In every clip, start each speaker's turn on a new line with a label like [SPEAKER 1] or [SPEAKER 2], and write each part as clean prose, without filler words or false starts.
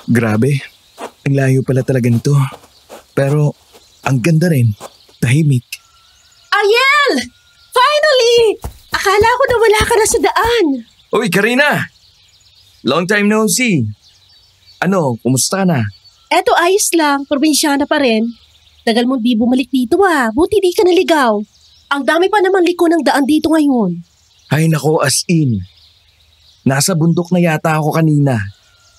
[SPEAKER 1] Grabe, ang layo pala talaga nito. Pero ang ganda rin, tahimik.
[SPEAKER 2] Ariel! Finally! Akala ko na wala ka na sa daan.
[SPEAKER 1] Uy, Karina! Long time no see. Ano, kumusta ka na?
[SPEAKER 2] Eto ayos lang, probinsyana pa rin. Tagal mong di bumalik dito buti di ka naligaw. Ang dami pa namang liko ng daan dito ngayon.
[SPEAKER 1] Ay nako, as in. Nasa bundok na yata ako kanina.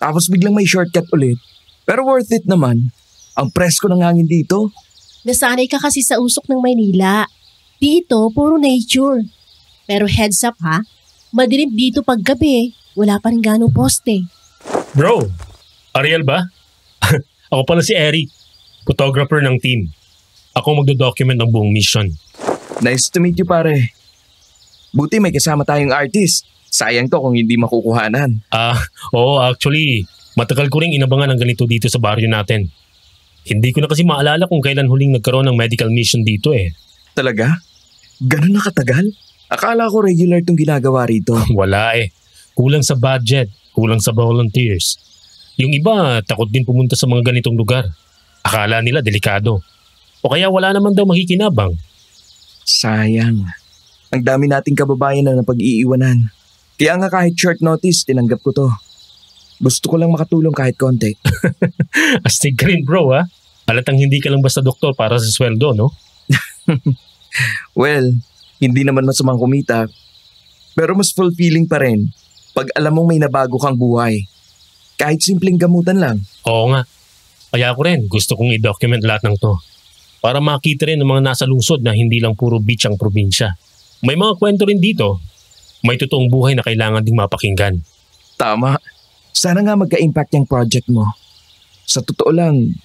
[SPEAKER 1] Tapos biglang may shortcut ulit. Pero worth it naman. Ang presko ng hangin dito.
[SPEAKER 2] Nasanay ka kasi sa usok ng Maynila. Dito, puro nature. Pero heads up madilim dito pag gabi. Wala pa rin ganong poste.
[SPEAKER 3] Bro, Ariel ba? Ako pala si Eric, photographer ng team. Ako magdo-document ng buong mission.
[SPEAKER 1] Nice to meet you, pare. Buti may kasama tayong artist. Sayang to kung hindi makukuhanan.
[SPEAKER 3] Oo, actually, matagal ko rin inabangan ang ganito dito sa baryo natin. Hindi ko na kasi maalala kung kailan huling nagkaroon ng medical mission dito eh.
[SPEAKER 1] Talaga? Ganun na katagal? Akala ko regular tong ginagawa rito.
[SPEAKER 3] Wala eh. Kulang sa budget, kulang sa volunteers. Yung iba, takot din pumunta sa mga ganitong lugar. Akala nila delikado. O kaya wala naman daw makikinabang.
[SPEAKER 1] Sayang. Ang dami nating kababayan na napag-iiwanan. Kaya nga kahit short notice, tinanggap ko to. Gusto ko lang makatulong kahit konti.
[SPEAKER 3] Astig ka rin bro Halatang hindi ka lang basta doktor para sa sweldo, no?
[SPEAKER 1] Well, hindi naman masamang kumita. Pero mas fulfilling pa rin pag alam mong may nabago kang buhay. Kahit simpleng gamutan lang.
[SPEAKER 3] Oo nga. Kaya ako rin gusto kong i-document lahat ng to. Para makita rin ng mga nasa lungsod na hindi lang puro beach ang probinsya. May mga kwento rin dito. May totoong buhay na kailangan ding mapakinggan.
[SPEAKER 1] Tama. Sana nga magka-impact yung project mo. Sa totoo lang,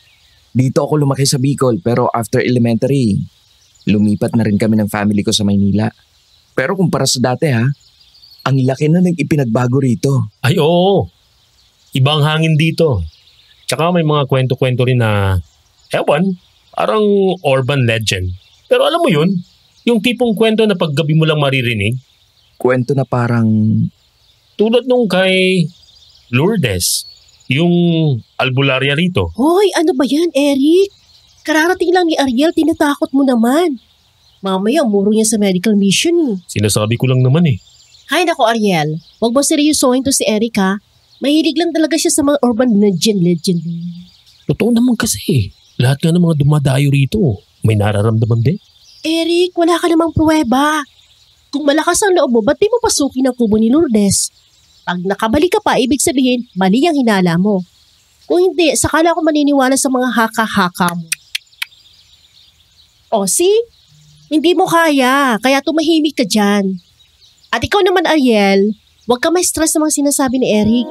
[SPEAKER 1] dito ako lumaki sa Bicol pero after elementary, lumipat na rin kami ng family ko sa Maynila. Pero kumpara sa dati ang laki na ng ipinagbago rito.
[SPEAKER 3] Ay oo. Ibang hangin dito. Tsaka may mga kwento-kwento rin na, parang urban legend. Pero alam mo yun, yung tipong kwento na paggabi mo lang maririnig.
[SPEAKER 1] Kwento na parang...
[SPEAKER 3] Tulad nung kay Lourdes, yung albularya rito.
[SPEAKER 2] Hoy, ano ba yan, Eric? Kararating lang ni Ariel, tinatakot mo naman. Mamaya, muro niya sa medical mission
[SPEAKER 3] Sinasabi ko lang naman eh.
[SPEAKER 2] Hay nako Ariel, huwag mo seryosohin to si Eric Mahilig lang talaga siya sa mga urban legend.
[SPEAKER 3] Totoo naman kasi lahat nga ng mga dumadayo rito, may nararamdaman din.
[SPEAKER 2] Eric, wala ka namang pruweba. Kung malakas ang loob mo, ba't di mo pasukin ang kubo ni Lourdes? Pag nakabalik ka pa, ibig sabihin, mali ang hinala mo. Kung hindi, saka na ako maniniwala sa mga haka-haka mo. O, see? Hindi mo kaya tumahimik ka dyan. At ikaw naman, Ariel, huwag ka may stress sa mga sinasabi ni Eric.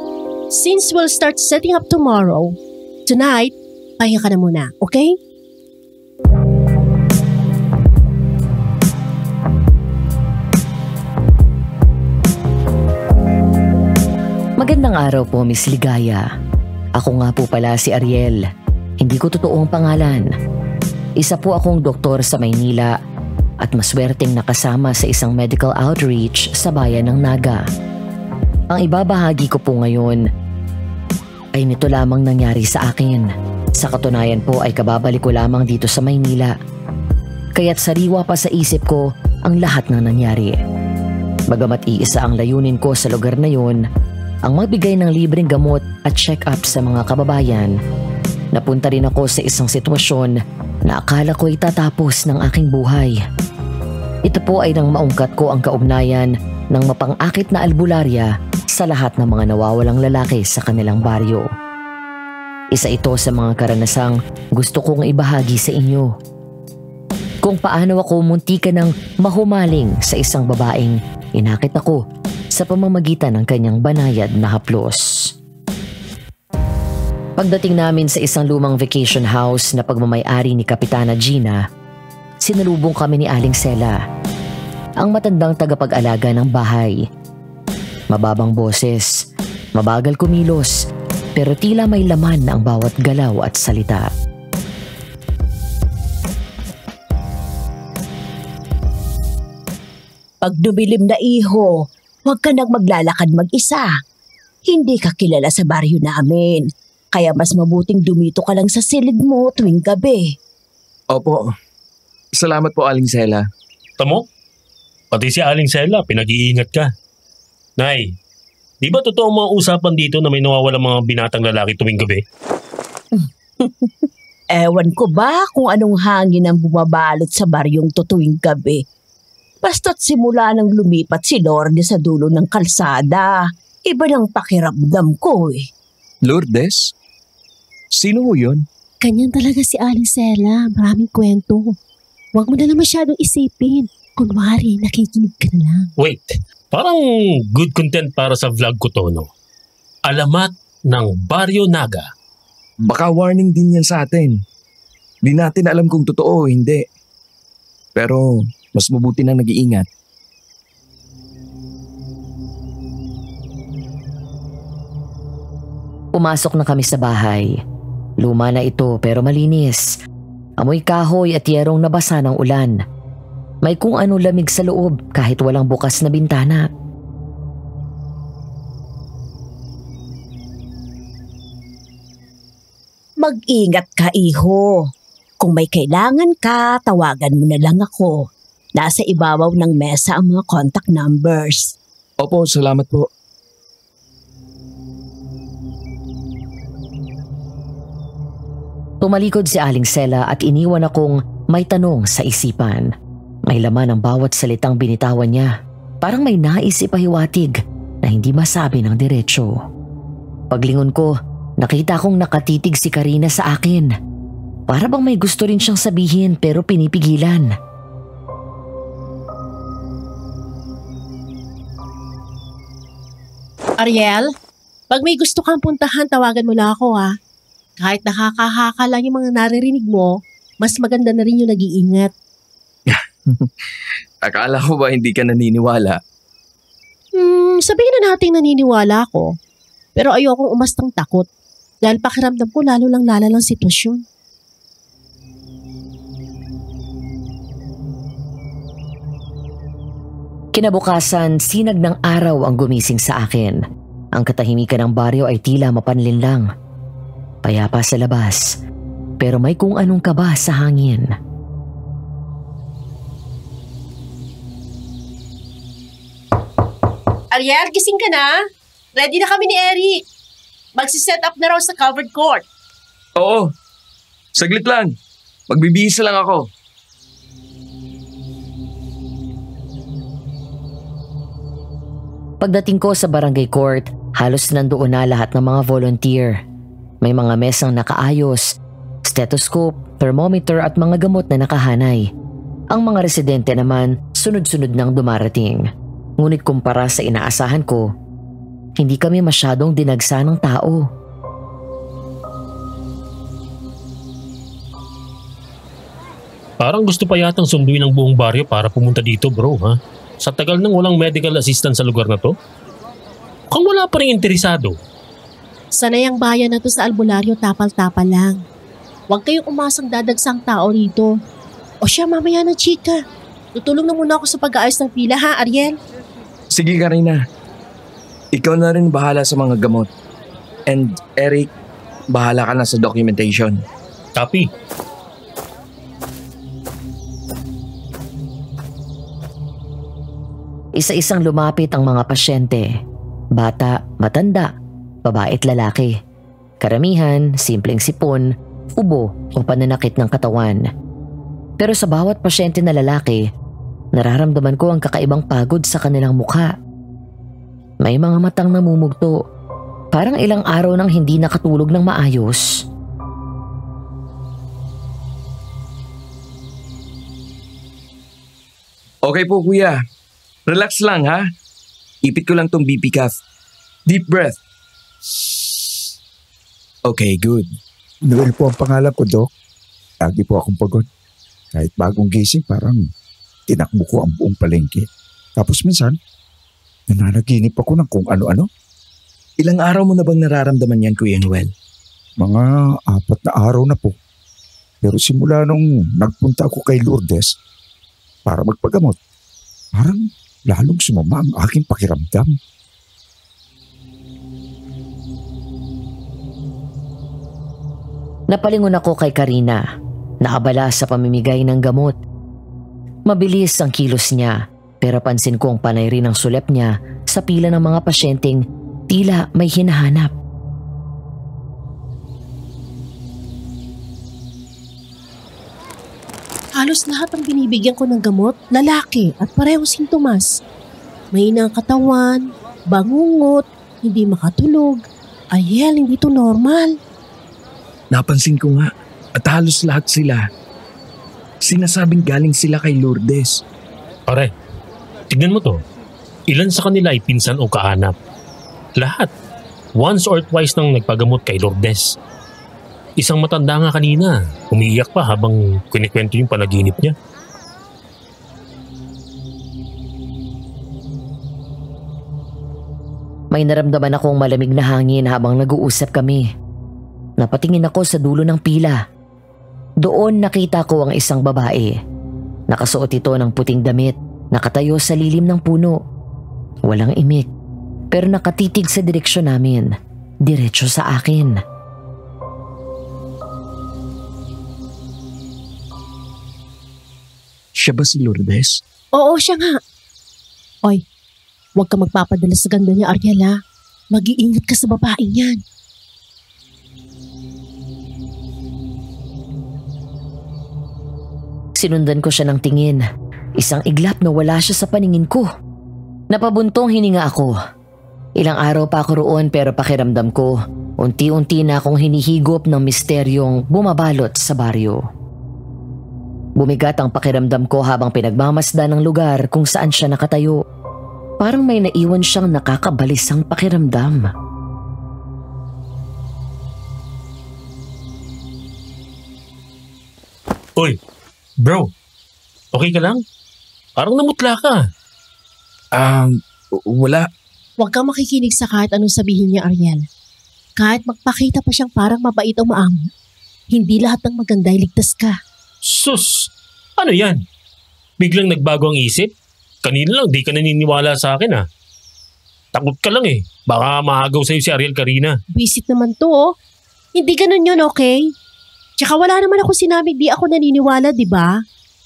[SPEAKER 2] Since we'll start setting up tomorrow, tonight, pahinga ka na muna, okay?
[SPEAKER 4] Magandang araw po, Miss Ligaya. Ako nga po pala si Ariel. Hindi ko totoong pangalan. Isa po akong doktor sa Maynila at maswerteng nakasama sa isang medical outreach sa bayan ng Naga. Ang ibabahagi ko po ngayon ay nito lamang nangyari sa akin. Sa katunayan po ay kababalik ko lamang dito sa Maynila. Kaya't sariwa pa sa isip ko ang lahat ng nangyari. Bagamat iisa ang layunin ko sa lugar na yun, ang magbigay ng libreng gamot at check-up sa mga kababayan, napunta rin ako sa isang sitwasyon na akala ko'y tatapos ng aking buhay. Ito po ay nang maungkat ko ang kaugnayan ng mapang-akit na albularya sa lahat ng mga nawawalang lalaki sa kanilang baryo. Isa ito sa mga karanasang gusto kong ibahagi sa inyo. Kung paano ako muntikan ng mahumaling sa isang babaeng inakit ako sa pamamagitan ng kanyang banayad na haplos. Pagdating namin sa isang lumang vacation house na pagmamay-ari ni Kapitana Gina, sinalubong kami ni Aling Sela, ang matandang tagapag-alaga ng bahay. Mababang boses, mabagal kumilos, pero tila may laman na ang bawat galaw at salita.
[SPEAKER 5] Pag dumilim na iho, huwag ka nang maglalakad mag-isa. Hindi ka kilala sa baryo namin. Kaya mas mabuting dumito ka lang sa silid mo tuwing gabi.
[SPEAKER 1] Opo. Salamat po, Aling Sela.
[SPEAKER 3] Tamo? Pati si Aling Sela, pinag-iingat ka. Nay, di ba totoo mga usapan dito na may nawawalang mga binatang lalaki tuwing gabi?
[SPEAKER 5] Ewan ko ba kung anong hangin ang bumabalot sa baryong to tuwing gabi. Basta't simula nang lumipat si Lourdes sa dulo ng kalsada, iba ng pakiramdam ko eh.
[SPEAKER 1] Lourdes? Sino ho yun?
[SPEAKER 2] Ganyan talaga si Aling Sela. Maraming kwento. Huwag mo na lang masyadong isipin. Kunwari, nakikinig ka na lang.
[SPEAKER 3] Wait, parang good content para sa vlog ko to, no? Alamat ng Baryo Naga.
[SPEAKER 1] Baka warning din yan sa atin. Di natin alam kung totoo o hindi. Pero mas mabuti nang nag-iingat.
[SPEAKER 4] Pumasok na kami sa bahay. Luma na ito pero malinis. Amoy kahoy at yerong nabasa ng ulan. May kung ano lamig sa loob kahit walang bukas na bintana.
[SPEAKER 5] Mag-ingat ka, iho. Kung may kailangan ka, tawagan mo na lang ako. Nasa ibabaw ng mesa ang mga contact numbers.
[SPEAKER 1] Opo, salamat po.
[SPEAKER 4] Tumalikod si Aling Sela at iniwan akong may tanong sa isipan. May laman ang bawat salitang binitawan niya. Parang may nais ipahiwatig na hindi masabi ng diretsyo. Paglingon ko, nakita kong nakatitig si Karina sa akin. Para bang may gusto rin siyang sabihin pero pinipigilan.
[SPEAKER 2] Ariel, pag may gusto kang puntahan, tawagan mo na ako ha. Kahit nakakahaka lang yung mga naririnig mo, mas maganda na rin yung nag-iingat.
[SPEAKER 1] Akala ko ba hindi ka naniniwala?
[SPEAKER 2] Sabihin na nating naniniwala ako. Pero ayokong umastang takot. Dahil pakiramdam ko lalo lang lalalang sitwasyon.
[SPEAKER 4] Kinabukasan, sinag ng araw ang gumising sa akin. Ang katahimikan ng baryo ay tila mapanlin lang. Payapa sa labas, pero may kung anong kaba sa hangin.
[SPEAKER 2] Ariel, gising ka na? Ready na kami ni Eric. Magsiset up na raw sa covered court.
[SPEAKER 1] Oo. Saglit lang. Magbibihis lang ako.
[SPEAKER 4] Pagdating ko sa barangay court, halos nandoon na lahat ng mga volunteer. May mga mesang nakaayos, stethoscope, thermometer at mga gamot na nakahanay. Ang mga residente naman sunod-sunod nang dumarating. Ngunit kumpara sa inaasahan ko, hindi kami masyadong dinagsa ng tao.
[SPEAKER 3] Parang gusto pa yatang sunduin ng buong baryo para pumunta dito, bro, ha? Sa tagal nang walang medical assistance sa lugar na to, mukhang wala pa rin interesado.
[SPEAKER 2] Sanay ang bayan na to sa albularyo, tapal-tapal lang. Huwag kayong umasang dadagsang tao rito. O siya, mamaya na chika. Tutulong na muna ako sa pag-aayos ng pila ha, Ariel?
[SPEAKER 1] Sige, Karina. Ikaw na rin bahala sa mga gamot. And Eric, bahala ka na sa documentation.
[SPEAKER 3] Copy.
[SPEAKER 4] Isa-isang lumapit ang mga pasyente. Bata, matanda, babae at lalaki. Karamihan, simpleng sipon, ubo o pananakit ng katawan. Pero sa bawat pasyente na lalaki, nararamdaman ko ang kakaibang pagod sa kanilang mukha. May mga matang namumugto, parang ilang araw nang hindi nakatulog ng maayos.
[SPEAKER 1] Okay po, kuya. Relax lang, ha? Ipit ko lang tong BP cuff. Deep breath. Okay, good.
[SPEAKER 6] Noel po ang pangalan ko, Doc. Lagi po akong pagod. Kahit bagong gising, parang tinakbo ko ang buong palengke. Tapos minsan, nananaginip ako ng kung ano-ano.
[SPEAKER 1] Ilang araw mo na bang nararamdaman yan, Kuya Noel?
[SPEAKER 6] Mga 4 na araw na po. Pero simula nung nagpunta ako kay Lourdes para magpagamot, parang lalong sumama ang aking pakiramdam.
[SPEAKER 4] Napalingon ako kay Karina, nakabala sa pamimigay ng gamot. Mabilis ang kilos niya, pero pansin ko ang panay rin ang sulep niya sa pila ng mga pasyenteng tila may hinahanap.
[SPEAKER 2] Halos lahat ng binibigyan ko ng gamot, lalaki at parehong sintomas. Mahina ang katawan, bangungot, hindi makatulog. Ariel, hindi to normal.
[SPEAKER 1] Napansin ko nga at halos lahat sila. Sinasabing galing sila kay Lourdes.
[SPEAKER 3] Pare, tignan mo to. Ilan sa kanila ay pinsan o kaanap? Lahat. Once or twice nang nagpagamot kay Lourdes. Isang matanda nga kanina, umiiyak pa habang kinikwento yung panaginip niya.
[SPEAKER 4] May naramdaman akong malamig na hangin habang nag-uusap kami. Napatingin ako sa dulo ng pila. Doon nakita ko ang isang babae. Nakasuot ito ng puting damit, nakatayo sa lilim ng puno. Walang imik, pero nakatitig sa direksyon namin, diretso sa akin.
[SPEAKER 1] Siya ba si Lourdes?
[SPEAKER 2] Oo, siya nga. Oy, huwag ka magpapadala sa ganda niya, Ariel ha. Mag-iingat ka sa babaeng yan.
[SPEAKER 4] Sinundan ko siya ng tingin. Isang iglap na wala siya sa paningin ko. Napabuntong hininga ako. Ilang araw pa ako roon pero pakiramdam ko, unti-unti na akong hinihigop ng misteryong bumabalot sa baryo. Bumigat ang pakiramdam ko habang pinagmamasdan ng lugar kung saan siya nakatayo. Parang may naiwan siyang nakakabalisang pakiramdam.
[SPEAKER 3] Uy, bro, okay ka lang? Parang namutla ka.
[SPEAKER 1] Wala.
[SPEAKER 2] Huwag kang makikinig sa kahit anong sabihin niya, Ariel. Kahit magpakita pa siyang parang mabait o maamo, hindi lahat ng maganda ay ligtas ka.
[SPEAKER 3] Sus, ano yan? Biglang nagbago ang isip? Kanina lang di ka naniniwala sa akin ah. Takot ka lang eh. Baka maagaw sa'yo si Ariel Karina.
[SPEAKER 2] Visit naman to oh. Hindi ganun yun, okay? Tsaka wala naman ako sinabing di ako naniniwala, di ba?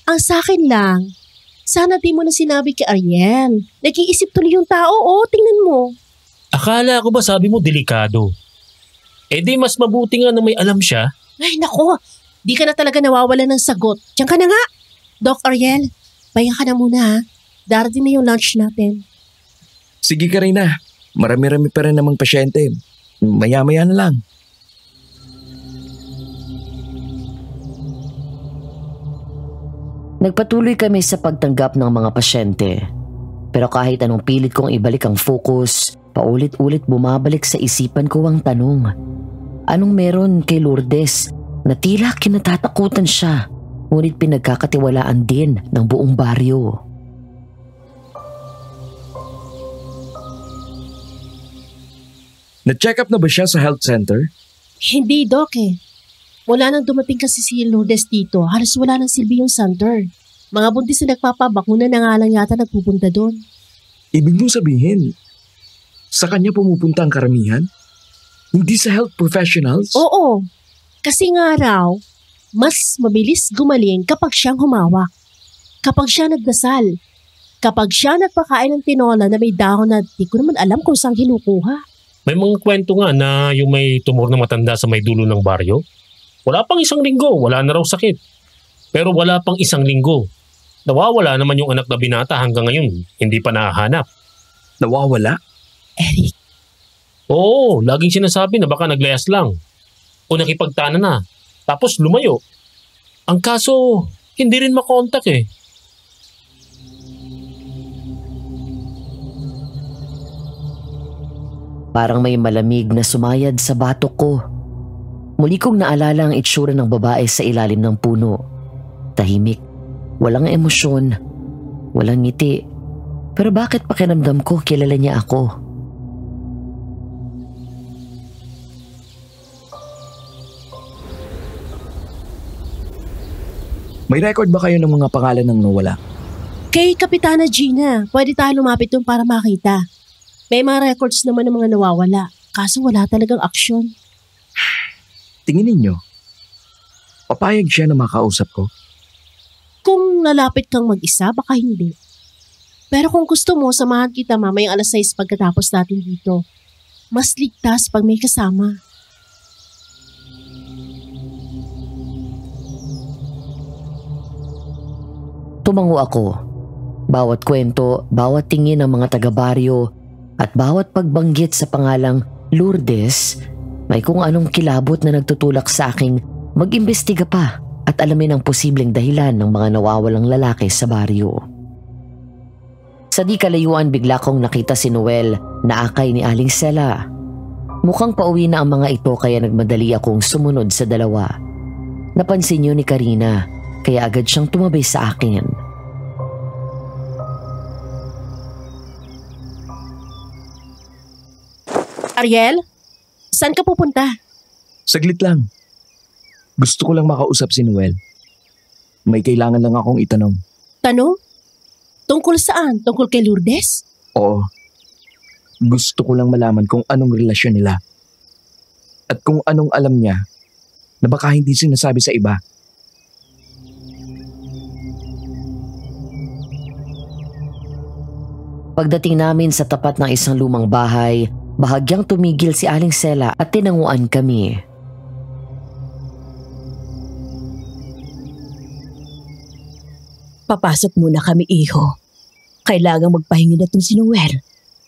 [SPEAKER 2] Ang sa akin lang, sana di mo na sinabi kay Ariel. Nag-iisip tuloy yung tao, oh, tingnan mo.
[SPEAKER 3] Akala ko ba sabi mo delikado? Eh di mas mabuti nga na may alam siya.
[SPEAKER 2] Ay nako, di ka na talaga nawawala ng sagot. Diyan ka na nga. Doc Ariel, pahinga ka na muna ha. Darating na yung lunch natin.
[SPEAKER 1] Sige Karina, marami-rami pa rin namang pasyente. Maya-maya na lang.
[SPEAKER 4] Nagpatuloy kami sa pagtanggap ng mga pasyente. Pero kahit anong pilit kong ibalik ang focus, paulit-ulit bumabalik sa isipan ko ang tanong. Anong meron kay Lourdes na tila kinatatakutan siya, ngunit pinagkakatiwalaan din ng buong baryo?
[SPEAKER 1] Na-check up na ba siya sa health center?
[SPEAKER 2] Hindi, Doc eh. Wala nang dumating kasi si Lourdes dito. Halos wala nang silbi yung center. Mga buntis na nagpapabakuna na nga lang yata nagpupunta doon.
[SPEAKER 1] Ibig mong sabihin, sa kanya pumupunta ang karamihan? Hindi sa health professionals?
[SPEAKER 2] Oo. Kasi nga raw, mas mabilis gumaling kapag siyang humawak. Kapag siya nagdasal. Kapag siya nagpakain ng tinola na may dahon na di ko naman alam kung saan kinukuha.
[SPEAKER 3] May mga kwento nga na yung may tumor na matanda sa may dulo ng baryo. Wala pang isang linggo, wala na raw sakit. Pero wala pang isang linggo. Nawawala naman yung anak na binata hanggang ngayon, hindi pa nahahanap.
[SPEAKER 1] Nawawala?
[SPEAKER 2] Eric,
[SPEAKER 3] Oo, laging sinasabi na baka naglayas lang. O nakipagtana na, tapos lumayo. Ang kaso, hindi rin makontak eh.
[SPEAKER 4] Parang may malamig na sumayad sa batok ko. Muli kong naalala ang itsura ng babae sa ilalim ng puno. Tahimik, walang emosyon, walang ngiti. Pero bakit pakiramdam ko kilala niya ako?
[SPEAKER 1] May record ba kayo ng mga pangalan ng nawala?
[SPEAKER 2] kay Kapitana Gina, pwede tayo lumapit doon para makita. May mga records naman ng mga nawawala, kaso wala talagang aksyon.
[SPEAKER 1] Tingin ninyo, Papayag siya na makausap ko.
[SPEAKER 2] Kung lalapit kang mag-isa, baka hindi. Pero kung gusto mo, samahan kita mamayang 6:00 pagkatapos natin dito. Mas ligtas pag may kasama.
[SPEAKER 4] Tumango ako. Bawat kwento, bawat tingin ng mga taga-baryo at bawat pagbanggit sa pangalang Lourdes, may kung anong kilabot na nagtutulak sa aking mag-imbestiga pa at alamin ang posibleng dahilan ng mga nawawalang lalaki sa baryo. Sa di kalayuan bigla kong nakita si Noel na akay ni Aling Sela. Mukhang pauwi na ang mga ito kaya nagmadali akong sumunod sa dalawa. Napansin niyo ni Karina kaya agad siyang tumabay sa akin.
[SPEAKER 2] Ariel, saan ka pupunta?
[SPEAKER 1] Saglit lang. Gusto ko lang makausap si Noel. May kailangan lang akong itanong.
[SPEAKER 2] Tanong? Tungkol saan? Tungkol kay Lourdes?
[SPEAKER 1] Oo. Gusto ko lang malaman kung anong relasyon nila. At kung anong alam niya na baka hindi sinasabi sa iba.
[SPEAKER 4] Pagdating namin sa tapat ng isang lumang bahay, bahagyang tumigil si Aling Sela at tinanguan kami.
[SPEAKER 5] Papasok muna kami, iho. Kailangang magpahinga na itong si Noel.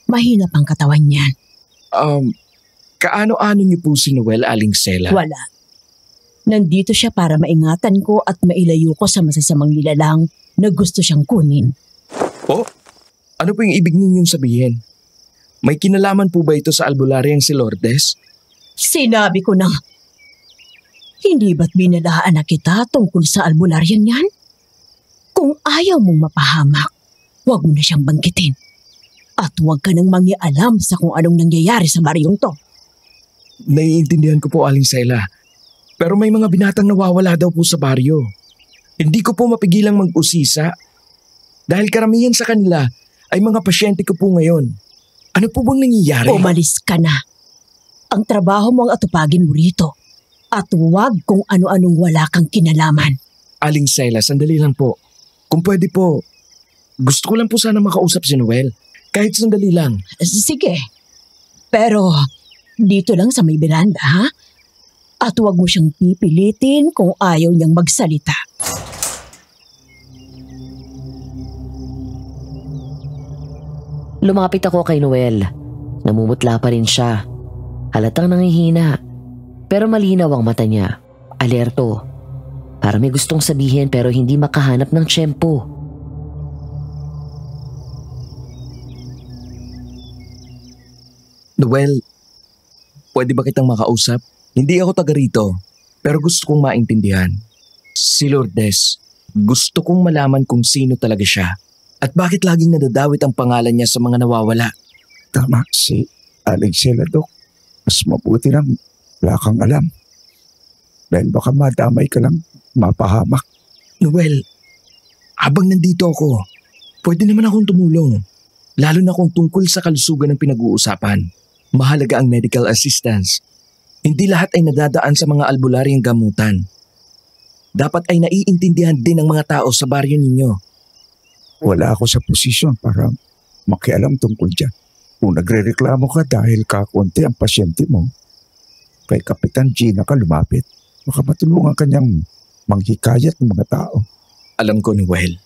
[SPEAKER 5] Mahina pang katawan niyan.
[SPEAKER 1] Kaano-ano niyo po si Noel, Aling Sela?
[SPEAKER 5] Wala. Nandito siya para maingatan ko at mailayo ko sa masasamang nilalang na gusto siyang kunin.
[SPEAKER 1] Po? Ano po yung ibig ninyong sabihin? May kinalaman po ba ito sa albularyang si Lourdes?
[SPEAKER 5] Sinabi ko na, hindi ba't binalaan na kita tungkol sa albularyan yan? Kung ayaw mong mapahamak, huwag mo na siyang banggitin. At huwag ka nang mangialam sa kung anong nangyayari sa baryong to.
[SPEAKER 1] Naiintindihan ko po, Aling Sela. Pero may mga binatang nawawala daw po sa baryo. Hindi ko po mapigilang mag-usisa. Dahil karamihan sa kanila ay mga pasyente ko po ngayon. Ano po bang nangyayari?
[SPEAKER 5] Umalis ka na. Ang trabaho mo ang atupagin mo rito. At huwag kung ano-anong wala kang kinalaman.
[SPEAKER 1] Aling Sela, sandali lang po. Kung pwede po, gusto ko lang po sana makausap si Noel. Kahit sandali lang.
[SPEAKER 5] Sige. Pero dito lang sa may beranda, ha? At huwag mo siyang pipilitin kung ayaw niyang magsalita.
[SPEAKER 4] Lumapit ako kay Noel. Namumutla pa rin siya. Halatang nangihina. Pero malinaw ang mata niya. Alerto. Para may gustong sabihin pero hindi makahanap ng tiyempo.
[SPEAKER 1] Noel, pwede ba kitang makausap? Hindi ako taga rito, pero gusto kong maintindihan. Si Lourdes, gusto kong malaman kung sino talaga siya at bakit laging nadadawit ang pangalan niya sa mga nawawala.
[SPEAKER 6] Tama si Aling Sela, Dok. Mas mabuti nang wala kang alam. Dahil baka madamay ka lang mapahamak.
[SPEAKER 1] Noel, habang nandito ako, pwede naman akong tumulong. Lalo na kung tungkol sa kalusugan ng pinag-uusapan. Mahalaga ang medical assistance. Hindi lahat ay nadadaan sa mga albularyang gamutan. Dapat ay naiintindihan din ng mga tao sa baryo ninyo.
[SPEAKER 6] Wala ako sa posisyon para makialam tungkol dyan. Kung nagre-reklamo ka dahil kakunti ang pasyente mo, kay Kapitan Gina ka lumapit. Baka matulungan kanyang manghikayat ng mga tao.
[SPEAKER 1] Alam ko, Noel.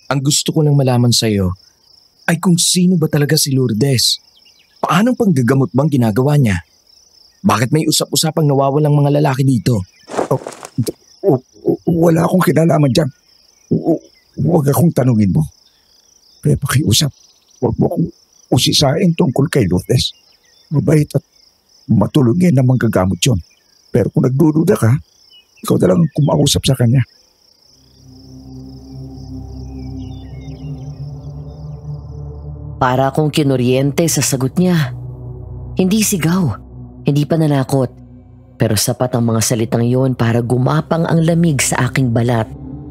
[SPEAKER 1] Ang gusto ko lang malaman sa'yo ay kung sino ba talaga si Lourdes. Paanong panggagamot bang ginagawa niya? Bakit may usap-usapang nawawalang mga lalaki dito?
[SPEAKER 6] Wala akong kinalaman dyan. Huwag akong tanungin mo. Kaya pakiusap. Huwag mo akong usisain tungkol kay Lourdes. Mabait at matulungin na manggagamot yun. Pero kung nagdududa ka, ikaw na lang kumausap sa kanya.
[SPEAKER 4] Para akong kinuryente sa sagot niya. Hindi sigaw, hindi pananakot. Pero sapat ang mga salitang yon para gumapang ang lamig sa aking balat.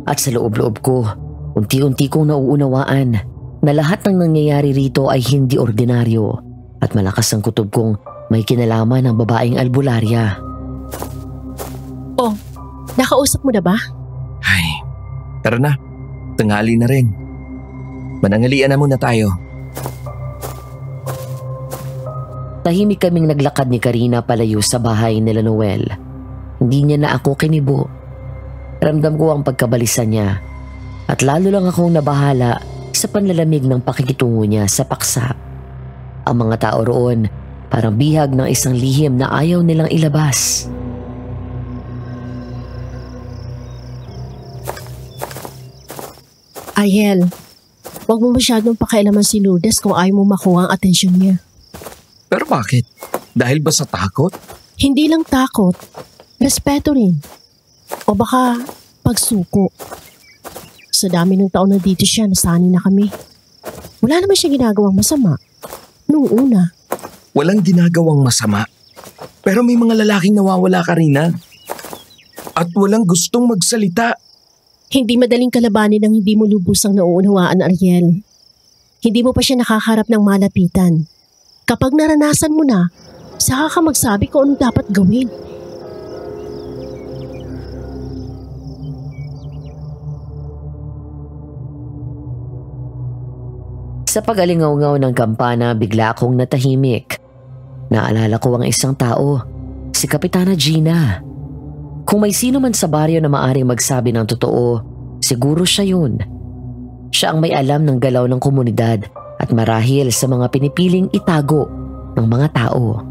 [SPEAKER 4] At sa loob-loob ko, unti-unti kong nauunawaan na lahat ng nangyayari rito ay hindi ordinaryo. At malakas ang kutob kong may kinalaman ng babaeng albularya.
[SPEAKER 2] Oh, Nakausap mo na ba?
[SPEAKER 1] Ay, tara na. Tanghali na rin. Manangalian na muna tayo.
[SPEAKER 4] Tahimik kaming naglakad ni Karina palayo sa bahay nila Noel. Hindi niya na ako kinibo. Ramdam ko ang pagkabalisa niya at lalo lang akong nabahala sa panlalamig ng pakikitungo niya sa paksa. Ang mga tao roon parang bihag ng isang lihim na ayaw nilang ilabas.
[SPEAKER 2] Ariel, huwag mo masyadong pakialaman si Lourdes kung ayaw mo makuha ang atensyon niya.
[SPEAKER 1] Pero bakit? Dahil ba sa takot?
[SPEAKER 2] Hindi lang takot, respeto rin. O baka pagsuko. Sa dami ng taon na dito siya, nasanay na kami. Wala naman siya ginagawang masama. Nung una.
[SPEAKER 1] Walang ginagawang masama. Pero may mga lalaking nawawala, Karina. At walang gustong magsalita.
[SPEAKER 2] Hindi madaling kalabanin ang hindi mo lubusang nauunawaan, Ariel. Hindi mo pa siya nakakarap ng malapitan. Kapag naranasan mo na, saka ka magsabi kung ano dapat gawin.
[SPEAKER 4] Sa pag-alingaw-ngaw ng kampana, bigla akong natahimik. Naalala ko ang isang tao, si Kapitana Gina. Kung may sino man sa baryo na maaring magsabi ng totoo, siguro siya yun. Siya ang may alam ng galaw ng komunidad at marahil sa mga pinipiling itago ng mga tao.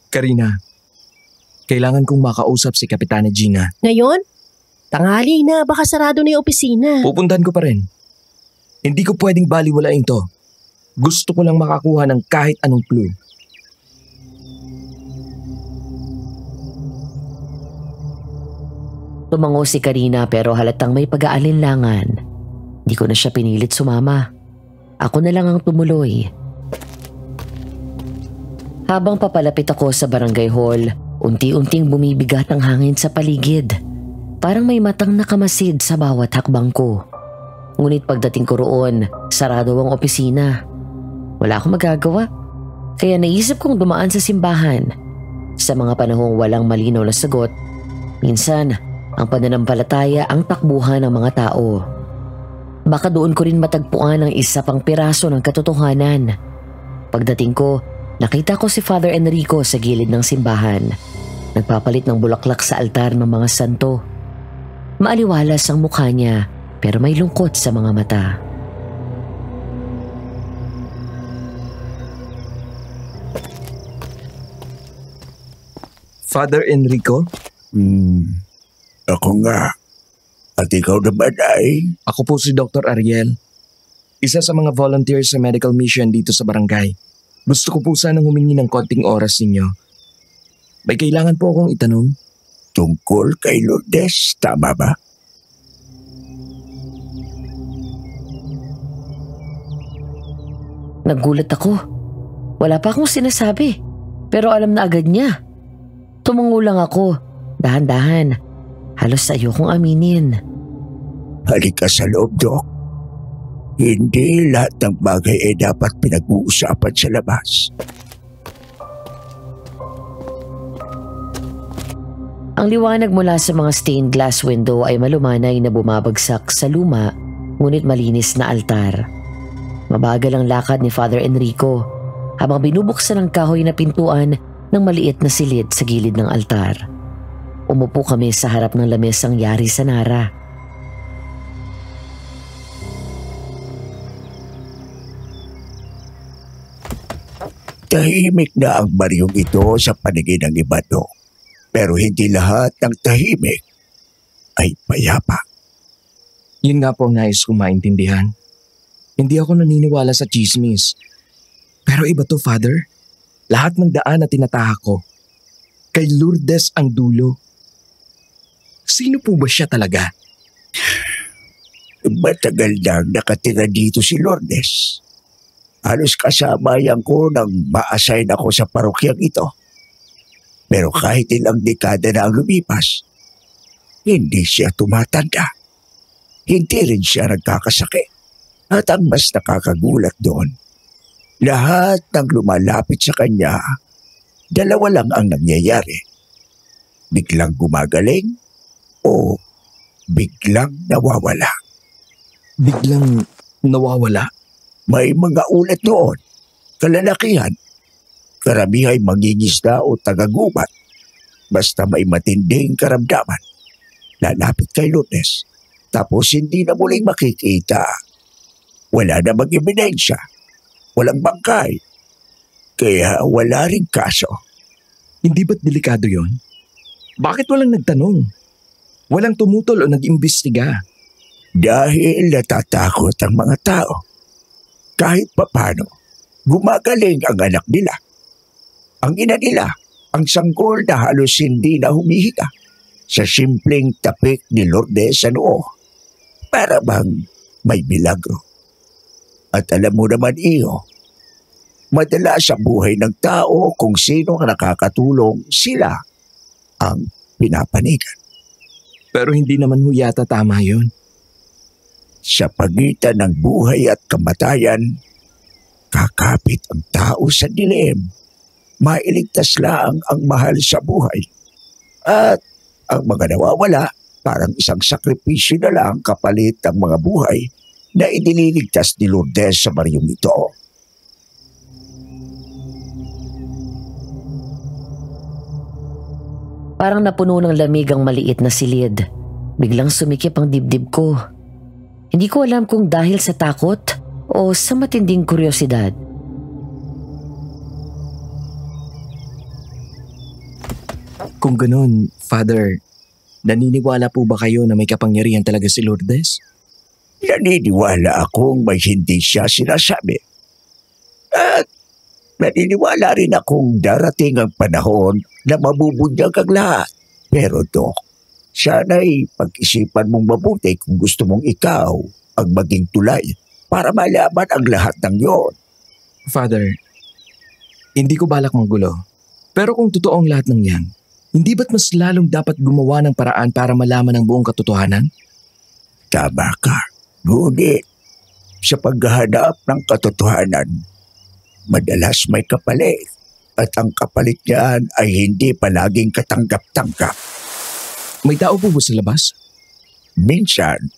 [SPEAKER 1] Karina, kailangan kong makausap si Kapitana Gina.
[SPEAKER 2] Ngayon? Tanghali na, baka sarado na yung opisina.
[SPEAKER 1] Pupuntahan ko pa rin. Hindi ko pwedeng baliwalain to. Gusto ko lang makakuha ng kahit anong clue.
[SPEAKER 4] Tumango si Karina pero halatang may pag-aalinlangan. Di ko na siya pinilit sumama. Ako na lang ang tumuloy. Habang papalapit ako sa barangay hall, unti-unting bumibigat ang hangin sa paligid. Parang may matang nakamasid sa bawat hakbang ko. Ngunit pagdating ko roon, sarado ang opisina. Wala akong magagawa. Kaya naisip kong dumaan sa simbahan. Sa mga panahong walang malinaw na sagot, minsan ang pananampalataya ang takbuhan ng mga tao. Baka doon ko rin matagpuan ang isa pang piraso ng katotohanan. Pagdating ko, nakita ko si Father Enrico sa gilid ng simbahan. Nagpapalit ng bulaklak sa altar ng mga santo. Maaliwalas ang mukha niya pero may lungkot sa mga mata.
[SPEAKER 1] Father Enrico?
[SPEAKER 6] Ako nga. At ikaw naman ay?
[SPEAKER 1] Ako po si Dr. Ariel. Isa sa mga volunteers sa medical mission dito sa barangay. Gusto ko po sanang humingi ng konting oras ninyo. May kailangan po akong itanong.
[SPEAKER 6] Tungkol kay Lourdes, tama ba?
[SPEAKER 4] Nagulat ako. Wala pa akong sinasabi. Pero alam na agad niya. Tumungo lang ako. Dahan-dahan. Halos ayokong aminin.
[SPEAKER 6] Halika sa loob, Dok. Hindi lahat ng bagay ay dapat pinag-uusapan sa labas.
[SPEAKER 4] Ang liwanag mula sa mga stained glass window ay malumanay na bumabagsak sa luma ngunit malinis na altar. Mabagal ang lakad ni Father Enrico habang binubuksan ang kahoy na pintuan ng maliit na silid sa gilid ng altar. Umupo kami sa harap ng lamesang yari sa Nara.
[SPEAKER 6] Tahimik na ang baryong ito sa paningin ng iba, Dok. Pero hindi lahat ng tahimik ay payapa.
[SPEAKER 1] Yun nga po ang nais kong maintindihan. Hindi ako naniniwala sa chismis. Pero iba to, Father. Lahat ng daan na tinatahak ko, kay Lourdes ang dulo. Sino po ba siya talaga?
[SPEAKER 6] Matagal nang nakatira dito si Lourdes. Halos kasamayan ko nang ma-assign ako sa parokyang ito. Pero kahit ilang dekada na ang lumipas, hindi siya tumatanda. Hindi rin siya nagkakasakit. At ang mas nakakagulat doon, Lahat ng lumalapit sa kanya, dalawa lang ang nangyayari. Biglang gumagaling o biglang nawawala.
[SPEAKER 1] Biglang nawawala?
[SPEAKER 6] May mga ulat noon. Kalalakihan, karamihay mangingisda o tagagubat. Basta may matinding karamdaman. Lalapit kay Lourdes, tapos hindi na muling makikita. Wala namang ebidensya. Walang bangkay. Kaya wala ring kaso.
[SPEAKER 1] Hindi ba't delikado yon? Bakit walang nagtanong? Walang tumutol o nag-imbestiga?
[SPEAKER 6] Dahil natatakot ang mga tao. Kahit papano, gumagaling ang anak nila. Ang ina nila, ang sanggol na halos hindi na humihiga sa simpleng tapik ni Lourdes sa noo. Para bang may milagro. At alam mo naman iyo, madalas sa buhay ng tao kung sino ang nakakatulong, sila ang pinapanigan.
[SPEAKER 1] Pero hindi naman ho yata tama yun.
[SPEAKER 6] Sa pagitan ng buhay at kamatayan, kakapit ang tao sa dilim. Mailigtas lang ang mahal sa buhay. At ang mga nawawala, parang isang sakripisyo na lang kapalit ang mga buhay na idiniligtas ni Lourdes sa baryong ito.
[SPEAKER 4] Parang napuno ng lamig ang maliit na silid. Biglang sumikip ang dibdib ko. Hindi ko alam kung dahil sa takot o sa matinding kuryosidad.
[SPEAKER 1] Kung ganun, Father, naniniwala po ba kayo na may kapangyarihan talaga si Lourdes?
[SPEAKER 6] Naniniwala akong may hindi siya sinasabi. At naniniwala rin akong darating ang panahon na mabubunyag ang lahat. Pero Dok, sana'y pag-isipan mong mabuti kung gusto mong ikaw ang maging tulay para malaman ang lahat ng yon.
[SPEAKER 1] Father, hindi ko balak manggulo. Pero kung totoo ang lahat ng yan, hindi ba't mas lalong dapat gumawa ng paraan para malaman ang buong katotohanan?
[SPEAKER 6] Tama ka. Ngunit, sa paghahanap ng katotohanan, madalas may kapalit. At ang kapalit niyan ay hindi palaging katanggap-tanggap.
[SPEAKER 1] May tao po ba sa labas?
[SPEAKER 6] Minsan,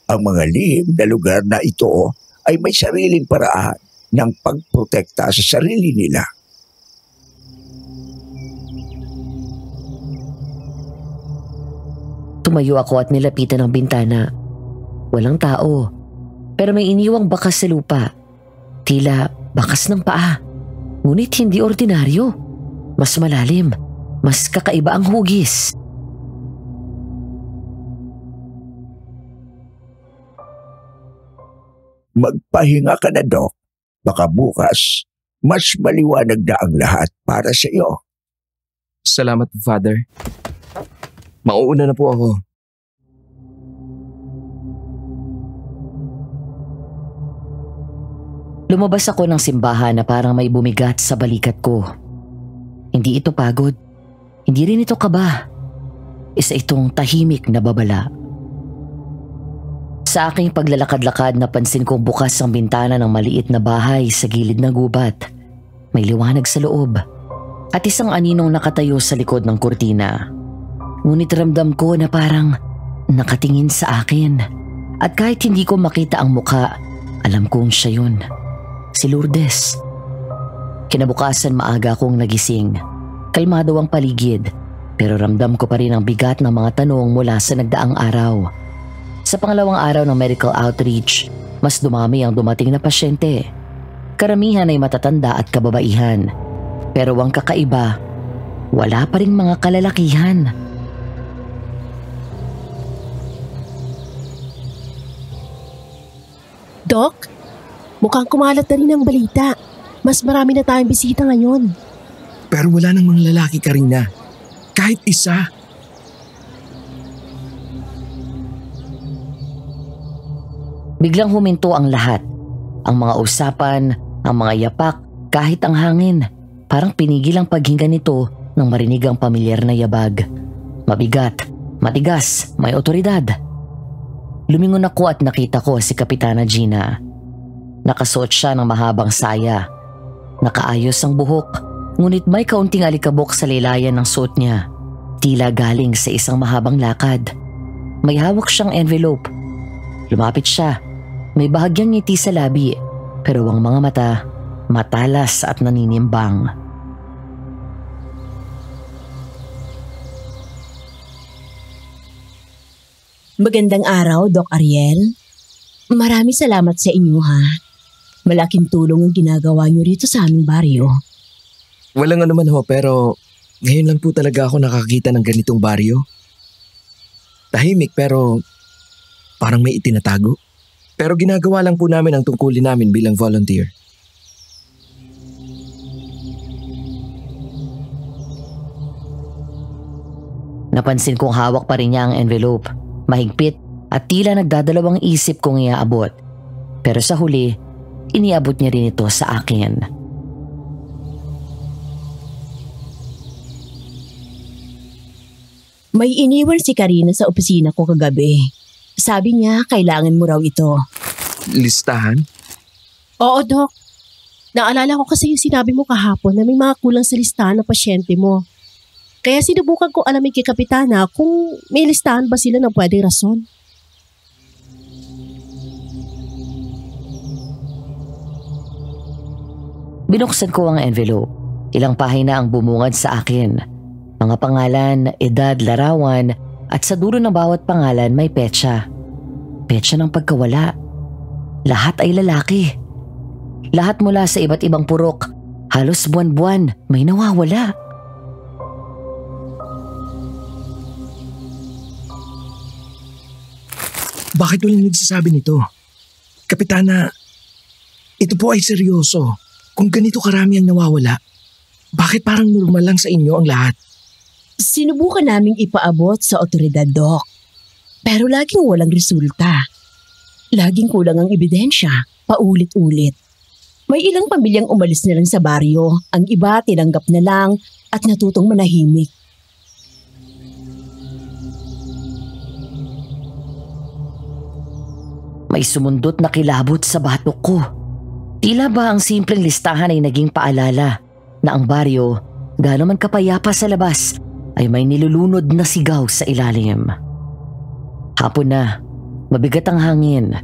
[SPEAKER 6] ang mga lihim na lugar na ito ay may sariling paraan ng pagprotekta sa sarili nila.
[SPEAKER 4] Tumayo ako at nilapitan ang bintana. Walang tao, pero may iniwang bakas sa lupa. Tila bakas ng paa, ngunit hindi ordinaryo. Mas malalim, mas kakaiba ang hugis.
[SPEAKER 6] Magpahinga ka na, Dok. Baka bukas, mas maliwanag na ang lahat para sa iyo.
[SPEAKER 1] Salamat po, Father. Mauuna na po ako.
[SPEAKER 4] Lumabas ako ng simbahan na parang may bumigat sa balikat ko. Hindi ito pagod. Hindi rin ito kaba. Isa itong tahimik na babala. Sa aking paglalakad-lakad napansin kong bukas ang bintana ng maliit na bahay sa gilid ng gubat. May liwanag sa loob. At isang aninong nakatayo sa likod ng kurtina. Ngunit ramdam ko na parang nakatingin sa akin. At kahit hindi ko makita ang muka, alam kong siya yun. Si Lourdes. Kinabukasan maaga akong nagising. Kalmado ang paligid, pero ramdam ko pa rin ang bigat ng mga tanong mula sa nagdaang araw. Sa pangalawang araw ng medical outreach, mas dumami ang dumating na pasyente. Karamihan ay matatanda at kababaihan. Pero ang kakaiba, wala pa rin mga kalalakihan.
[SPEAKER 2] Doc, mukhang kumalat na rin ang balita. Mas marami na tayong bisita ngayon.
[SPEAKER 1] Pero wala nang mga lalaki, Karina. Kahit isa.
[SPEAKER 4] Biglang huminto ang lahat. Ang mga usapan, ang mga yapak, kahit ang hangin. Parang pinigil ang paghinga nito nang marinig ang pamilyar na yabag. Mabigat, matigas, may otoridad. Lumingon ako at nakita ko si Kapitana Gina. Nakasuot siya ng mahabang saya. Nakaayos ang buhok, ngunit may kaunting alikabok sa laylayan ng suot niya. Tila galing sa isang mahabang lakad. May hawak siyang envelope. Lumapit siya. May bahagyang ngiti sa labi, pero ang mga mata, matalas at naninimbang.
[SPEAKER 5] Magandang araw, Doc Ariel. Maraming salamat sa inyo, ha. Malaking tulong ang ginagawa niyo rito sa aming baryo.
[SPEAKER 1] Walang anuman ho, pero ngayon lang po talaga ako nakakita ng ganitong baryo. Tahimik pero parang may itinatago. Pero ginagawa lang po namin ang tungkulin namin bilang volunteer.
[SPEAKER 4] Napansin kong hawak pa rin niya ang envelope. Mahigpit at tila nagdadalawang isip kung iaabot. Pero sa huli, iniabot niya rin ito sa akin.
[SPEAKER 5] May iniwan si Karina sa opisina ko kagabi. Sabi niya kailangan mo raw ito.
[SPEAKER 1] Listahan?
[SPEAKER 2] Oo, Doc. Naalala ko kasi yung sinabi mo kahapon na may mga kulang sa listahan ng pasyente mo. Kaya sinubukan ko alamin kay Kapitana kung may listahan ba sila ng pwedeng rason.
[SPEAKER 4] Binuksan ko ang envelope. Ilang pahina ang bumungad sa akin. Mga pangalan, edad, larawan, at sa dulo ng bawat pangalan may petsa. Petsa ng pagkawala. Lahat ay lalaki. Lahat mula sa iba't ibang purok. Halos buwan-buwan may nawawala.
[SPEAKER 1] Bakit walang nagsasabi nito? Kapitana, ito po ay seryoso. Kung ganito karami ang nawawala, bakit parang normal lang sa inyo ang lahat?
[SPEAKER 5] Sinubukan naming ipaabot sa otoridad, Doc. Pero laging walang resulta. Laging kulang ang ebidensya, paulit-ulit. May ilang pamilyang umalis na lang sa baryo, ang iba tinanggap na lang at natutong manahimik.
[SPEAKER 4] May sumundot na kilabot sa batok ko. Tila ba ang simpleng listahan ay naging paalala na ang baryo, gaano man kapayapa sa labas, ay may nilulunod na sigaw sa ilalim. Hapon na, mabigat ang hangin,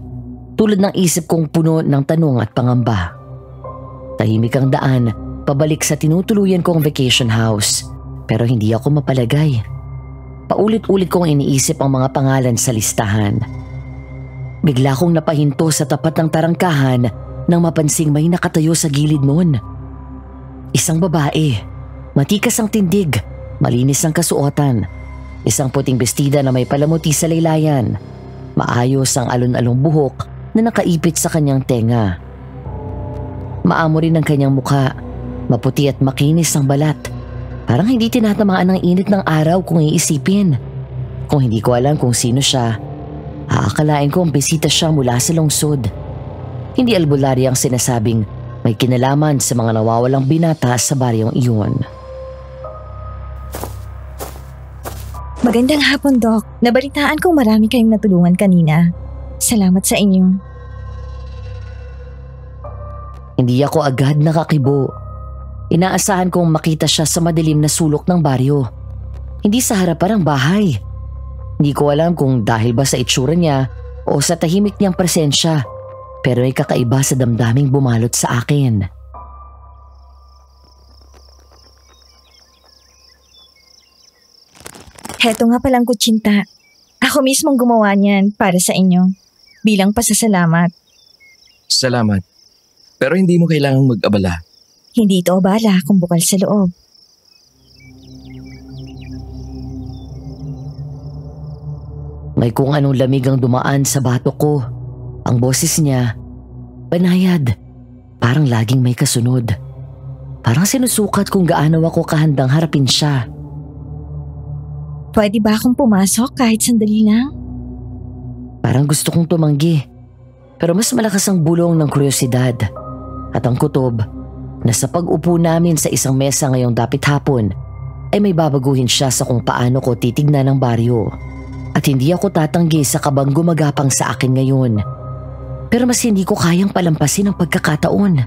[SPEAKER 4] tulad ng isip kong puno ng tanong at pangamba. Tahimik ang daan, pabalik sa tinutuluyan kong vacation house, pero hindi ako mapalagay. Paulit-ulit kong iniisip ang mga pangalan sa listahan. Bigla kong napahinto sa tapat ng tarangkahan nang mapansing may nakatayo sa gilid noon. Isang babae, matikas ang tindig, malinis ang kasuotan, isang puting bestida na may palamuti sa laylayan, maayos ang alon-along buhok na nakaipit sa kanyang tenga. Maamo rin ang kanyang mukha, maputi at makinis ang balat. Parang hindi tinatamaan ng init ng araw kung iisipin. Kung hindi ko alam kung sino siya, aakalain ko ang bisita siya mula sa lungsod. Hindi albularya ang sinasabing may kinalaman sa mga nawawalang binata sa baryong iyon.
[SPEAKER 7] Magandang hapon, Doc. Nabalitaan kong marami kayong natulungan kanina. Salamat sa inyo.
[SPEAKER 4] Hindi ako agad nakakibo. Inaasahan kong makita siya sa madilim na sulok ng baryo. Hindi sa harapan ng bahay. Hindi ko alam kung dahil ba sa itsura niya o sa tahimik niyang presensya, pero ay kakaiba sa damdaming bumalot sa akin.
[SPEAKER 7] Heto nga palang kutsinta. Ako mismong gumawa niyan para sa inyo. Bilang pasasalamat.
[SPEAKER 1] Salamat. Pero hindi mo kailangang mag-abala.
[SPEAKER 7] Hindi ito abala kung bukal sa loob.
[SPEAKER 4] May kung anong lamig ang dumaan sa batok ko. Ang boses niya, banayad, parang laging may kasunod. Parang sinusukat kung gaano ako kahandang harapin siya.
[SPEAKER 7] Pwede ba akong pumasok kahit sandali lang?
[SPEAKER 4] Parang gusto kong tumanggi. Pero mas malakas ang bulong ng kuryosidad. At ang kutob na sa pag-upo namin sa isang mesa ngayong dapit hapon ay may babaguhin siya sa kung paano ko titignan ang baryo. At hindi ako tatanggi sa kabang gumagapang sa akin ngayon. Pero mas hindi ko kayang palampasin ang pagkakataon.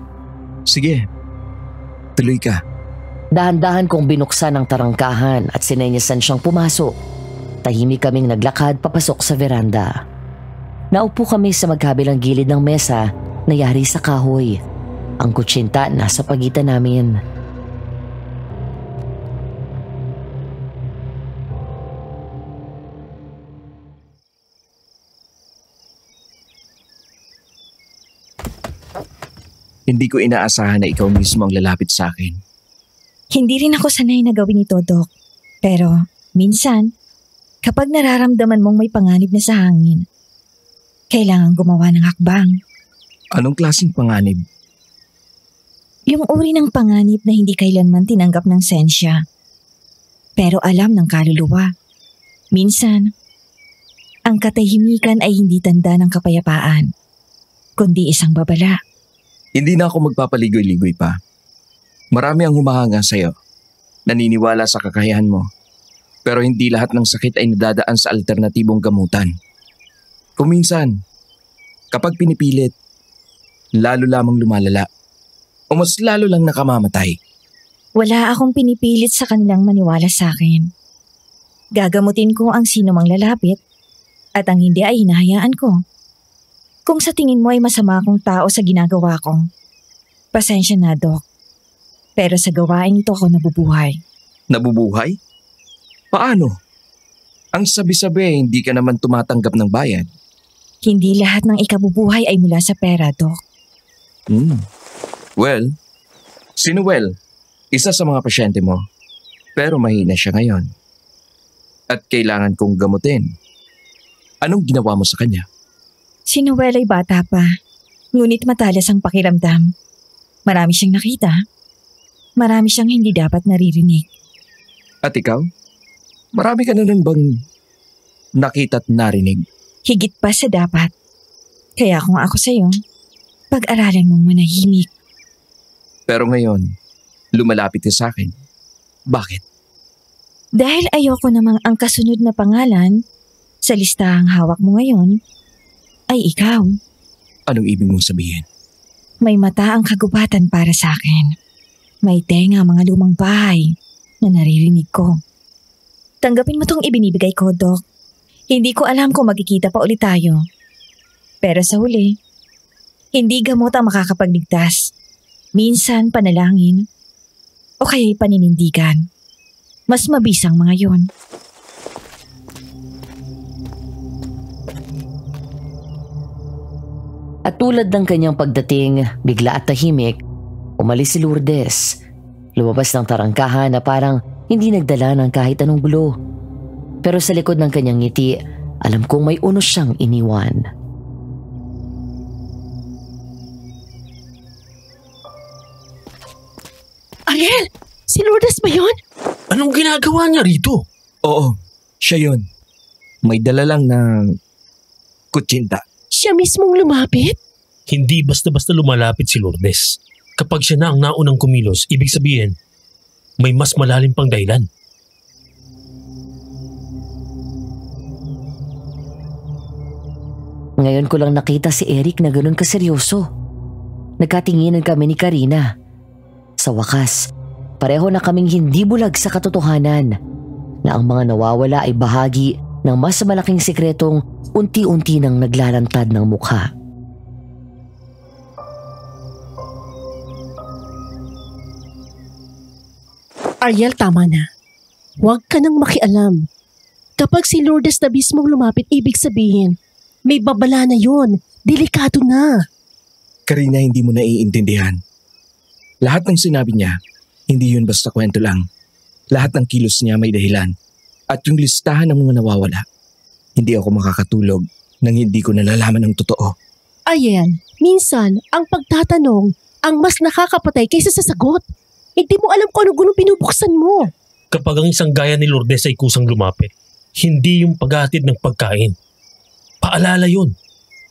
[SPEAKER 1] Sige, tuloy ka.
[SPEAKER 4] Dahan-dahan kong binuksan ang tarangkahan at sinenyasan siyang pumasok. Tahimik kaming naglakad papasok sa veranda. Naupo kami sa magkabilang gilid ng mesa na yari sa kahoy. Ang kutsinta nasa pagitan namin.
[SPEAKER 1] Hindi ko inaasahan na ikaw mismo ang lalapit sa akin.
[SPEAKER 7] Hindi rin ako sanay na gawin ito, Doc. Pero minsan, kapag nararamdaman mong may panganib na sa hangin, kailangan gumawa ng hakbang.
[SPEAKER 1] Anong klaseng panganib?
[SPEAKER 7] Yung uri ng panganib na hindi kailanman tinanggap ng sensya, pero alam ng kaluluwa. Minsan, ang katahimikan ay hindi tanda ng kapayapaan, kundi isang babala.
[SPEAKER 1] Hindi na ako magpapaligoy-ligoy pa. Marami ang humahanga sa'yo. Naniniwala sa kakayahan mo. Pero hindi lahat ng sakit ay nadadaan sa alternatibong gamutan. Kung minsan, kapag pinipilit, lalo lamang lumalala. O mas lalo lang nakamamatay.
[SPEAKER 7] Wala akong pinipilit sa kanilang maniwala sa akin. Gagamutin ko ang sino mang lalapit at ang hindi ay hinahayaan ko. Kung sa tingin mo ay masama akong tao sa ginagawa ko, pasensya na, Doc. Pero sa gawain ito ako nabubuhay.
[SPEAKER 1] Nabubuhay? Paano? Ang sabi-sabi, hindi ka naman tumatanggap ng bayad.
[SPEAKER 7] Hindi lahat ng ikabubuhay ay mula sa pera, Doc.
[SPEAKER 1] Well, si Noel, isa sa mga pasyente mo. Pero mahina siya ngayon. At kailangan kong gamutin. Anong ginawa mo sa kanya?
[SPEAKER 7] Si Noel ay bata pa, ngunit matalas ang pakiramdam. Marami siyang nakita. Marami siyang hindi dapat naririnig.
[SPEAKER 1] At ikaw? Marami ka na rin bang nakita at narinig?
[SPEAKER 7] Higit pa sa dapat. Kaya kung ako sa'yo, pag-aralan mong manahimik.
[SPEAKER 1] Pero ngayon, lumalapit ka sa akin. Bakit?
[SPEAKER 7] Dahil ayoko namang ang kasunod na pangalan sa listahang hawak mo ngayon ay ikaw.
[SPEAKER 1] Anong ibig mong sabihin?
[SPEAKER 7] May mata ang kagubatan para sa akin. May tenga mga lumang bahay na naririnig ko. Tanggapin mo tong ibinibigay ko, Doc. Hindi ko alam kung magkikita pa ulit tayo. Pero sa huli, hindi gamot ang makakapagligtas. Minsan panalangin o kaya'y paninindigan. Mas mabisang mga yon.
[SPEAKER 4] At tulad ng kanyang pagdating, bigla at tahimik, umalis si Lourdes. Lumabas ng tarangkahan na parang hindi nagdala ng kahit anong gulo. Pero sa likod ng kanyang ngiti, alam kong may unos siyang iniwan.
[SPEAKER 2] Ariel! Si Lourdes ba yun?
[SPEAKER 3] Anong ginagawa niya rito?
[SPEAKER 1] Oo, siya yun. May dala lang ng kutsinta.
[SPEAKER 2] Siya mismong lumapit?
[SPEAKER 3] Hindi basta-basta lumalapit si Lourdes. Kapag siya na ang naunang kumilos, ibig sabihin, may mas malalim pang dahilan.
[SPEAKER 4] Ngayon ko lang nakita si Eric na ganun kaseryoso. Nagkatinginan kami ni Karina. Sa wakas, pareho na kaming hindi bulag sa katotohanan na ang mga nawawala ay bahagi ng mas malaking sikretong unti-unti nang naglalantad ng mukha.
[SPEAKER 2] Ariel, tama na. Huwag ka nang makialam. Kapag si Lourdes na mismong lumapit, ibig sabihin, may babala na yun. Delikado na.
[SPEAKER 1] Karina, hindi mo naiintindihan. Lahat ng sinabi niya, hindi yun basta kwento lang. Lahat ng kilos niya may dahilan. At yung listahan ng mga nawawala, hindi ako makakatulog nang hindi ko nalalaman ang totoo.
[SPEAKER 2] Ariel, minsan, ang pagtatanong ang mas nakakapatay kaysa sa sagot. Hindi mo alam kung anong gulong pinubuksan mo.
[SPEAKER 3] Kapag ang isang gaya ni Lourdes ay kusang lumapit, hindi yung paghatid ng pagkain. Paalala yun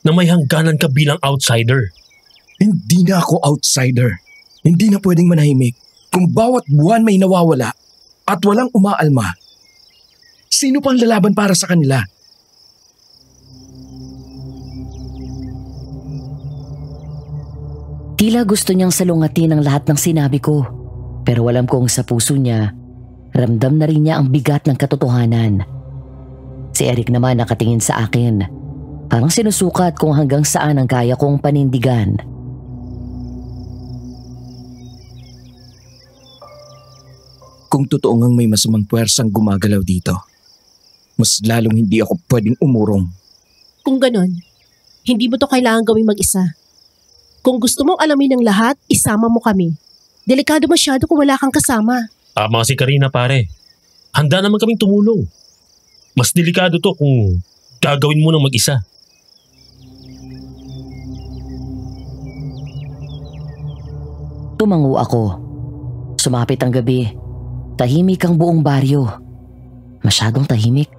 [SPEAKER 3] na may hangganan ka bilang outsider.
[SPEAKER 1] Hindi na ako outsider. Hindi na pwedeng manahimik kung bawat buwan may nawawala at walang umaalma. Sino pang lalaban para sa kanila?
[SPEAKER 4] Tila gusto niyang salungatin ang lahat ng sinabi ko. Pero alam kong sa puso niya, ramdam na rin niya ang bigat ng katotohanan. Si Eric naman nakatingin sa akin. Parang sinusukat kung hanggang saan ang kaya kong panindigan.
[SPEAKER 1] Kung totoo ngang may masamang puwersang gumagalaw dito, mas lalong hindi ako pwedeng umurong.
[SPEAKER 2] Kung ganon, hindi mo to kailangan gawing mag-isa. Kung gusto mong alamin ang lahat, isama mo kami. Delikado masyado kung wala kang kasama.
[SPEAKER 3] Tama si Karina pare. Handa naman kaming tumulong. Mas delikado to kung gagawin mo ng mag-isa.
[SPEAKER 4] Tumango ako. Sumapit ang gabi. Tahimik ang buong baryo. Masyadong tahimik.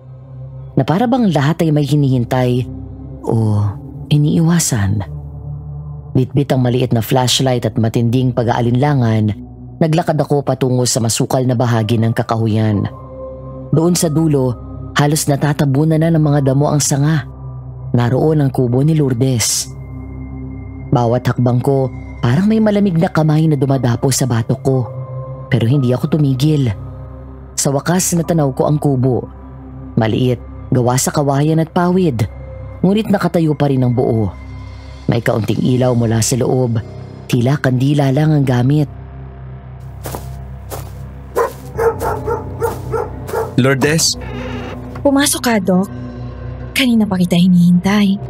[SPEAKER 4] Na para bang lahat ay may hinihintay o iniiwasan. Bitbit ang maliit na flashlight at matinding pag-aalinlangan, naglakad ako patungo sa masukal na bahagi ng kakahuyan. Doon sa dulo, halos natatabunan na ng mga damo ang sanga. Naroon ang kubo ni Lourdes. Bawat hakbang ko, parang may malamig na kamay na dumadapo sa batok ko. Pero hindi ako tumigil. Sa wakas natanaw ko ang kubo. Maliit, gawa sa kawayan at pawid. Ngunit nakatayo pa rin ang buo. May kaunting ilaw mula sa loob. Tila kandila lang ang gamit.
[SPEAKER 1] Lourdes?
[SPEAKER 7] Pumasok ka, Doc. Kanina pa kita hinihintay.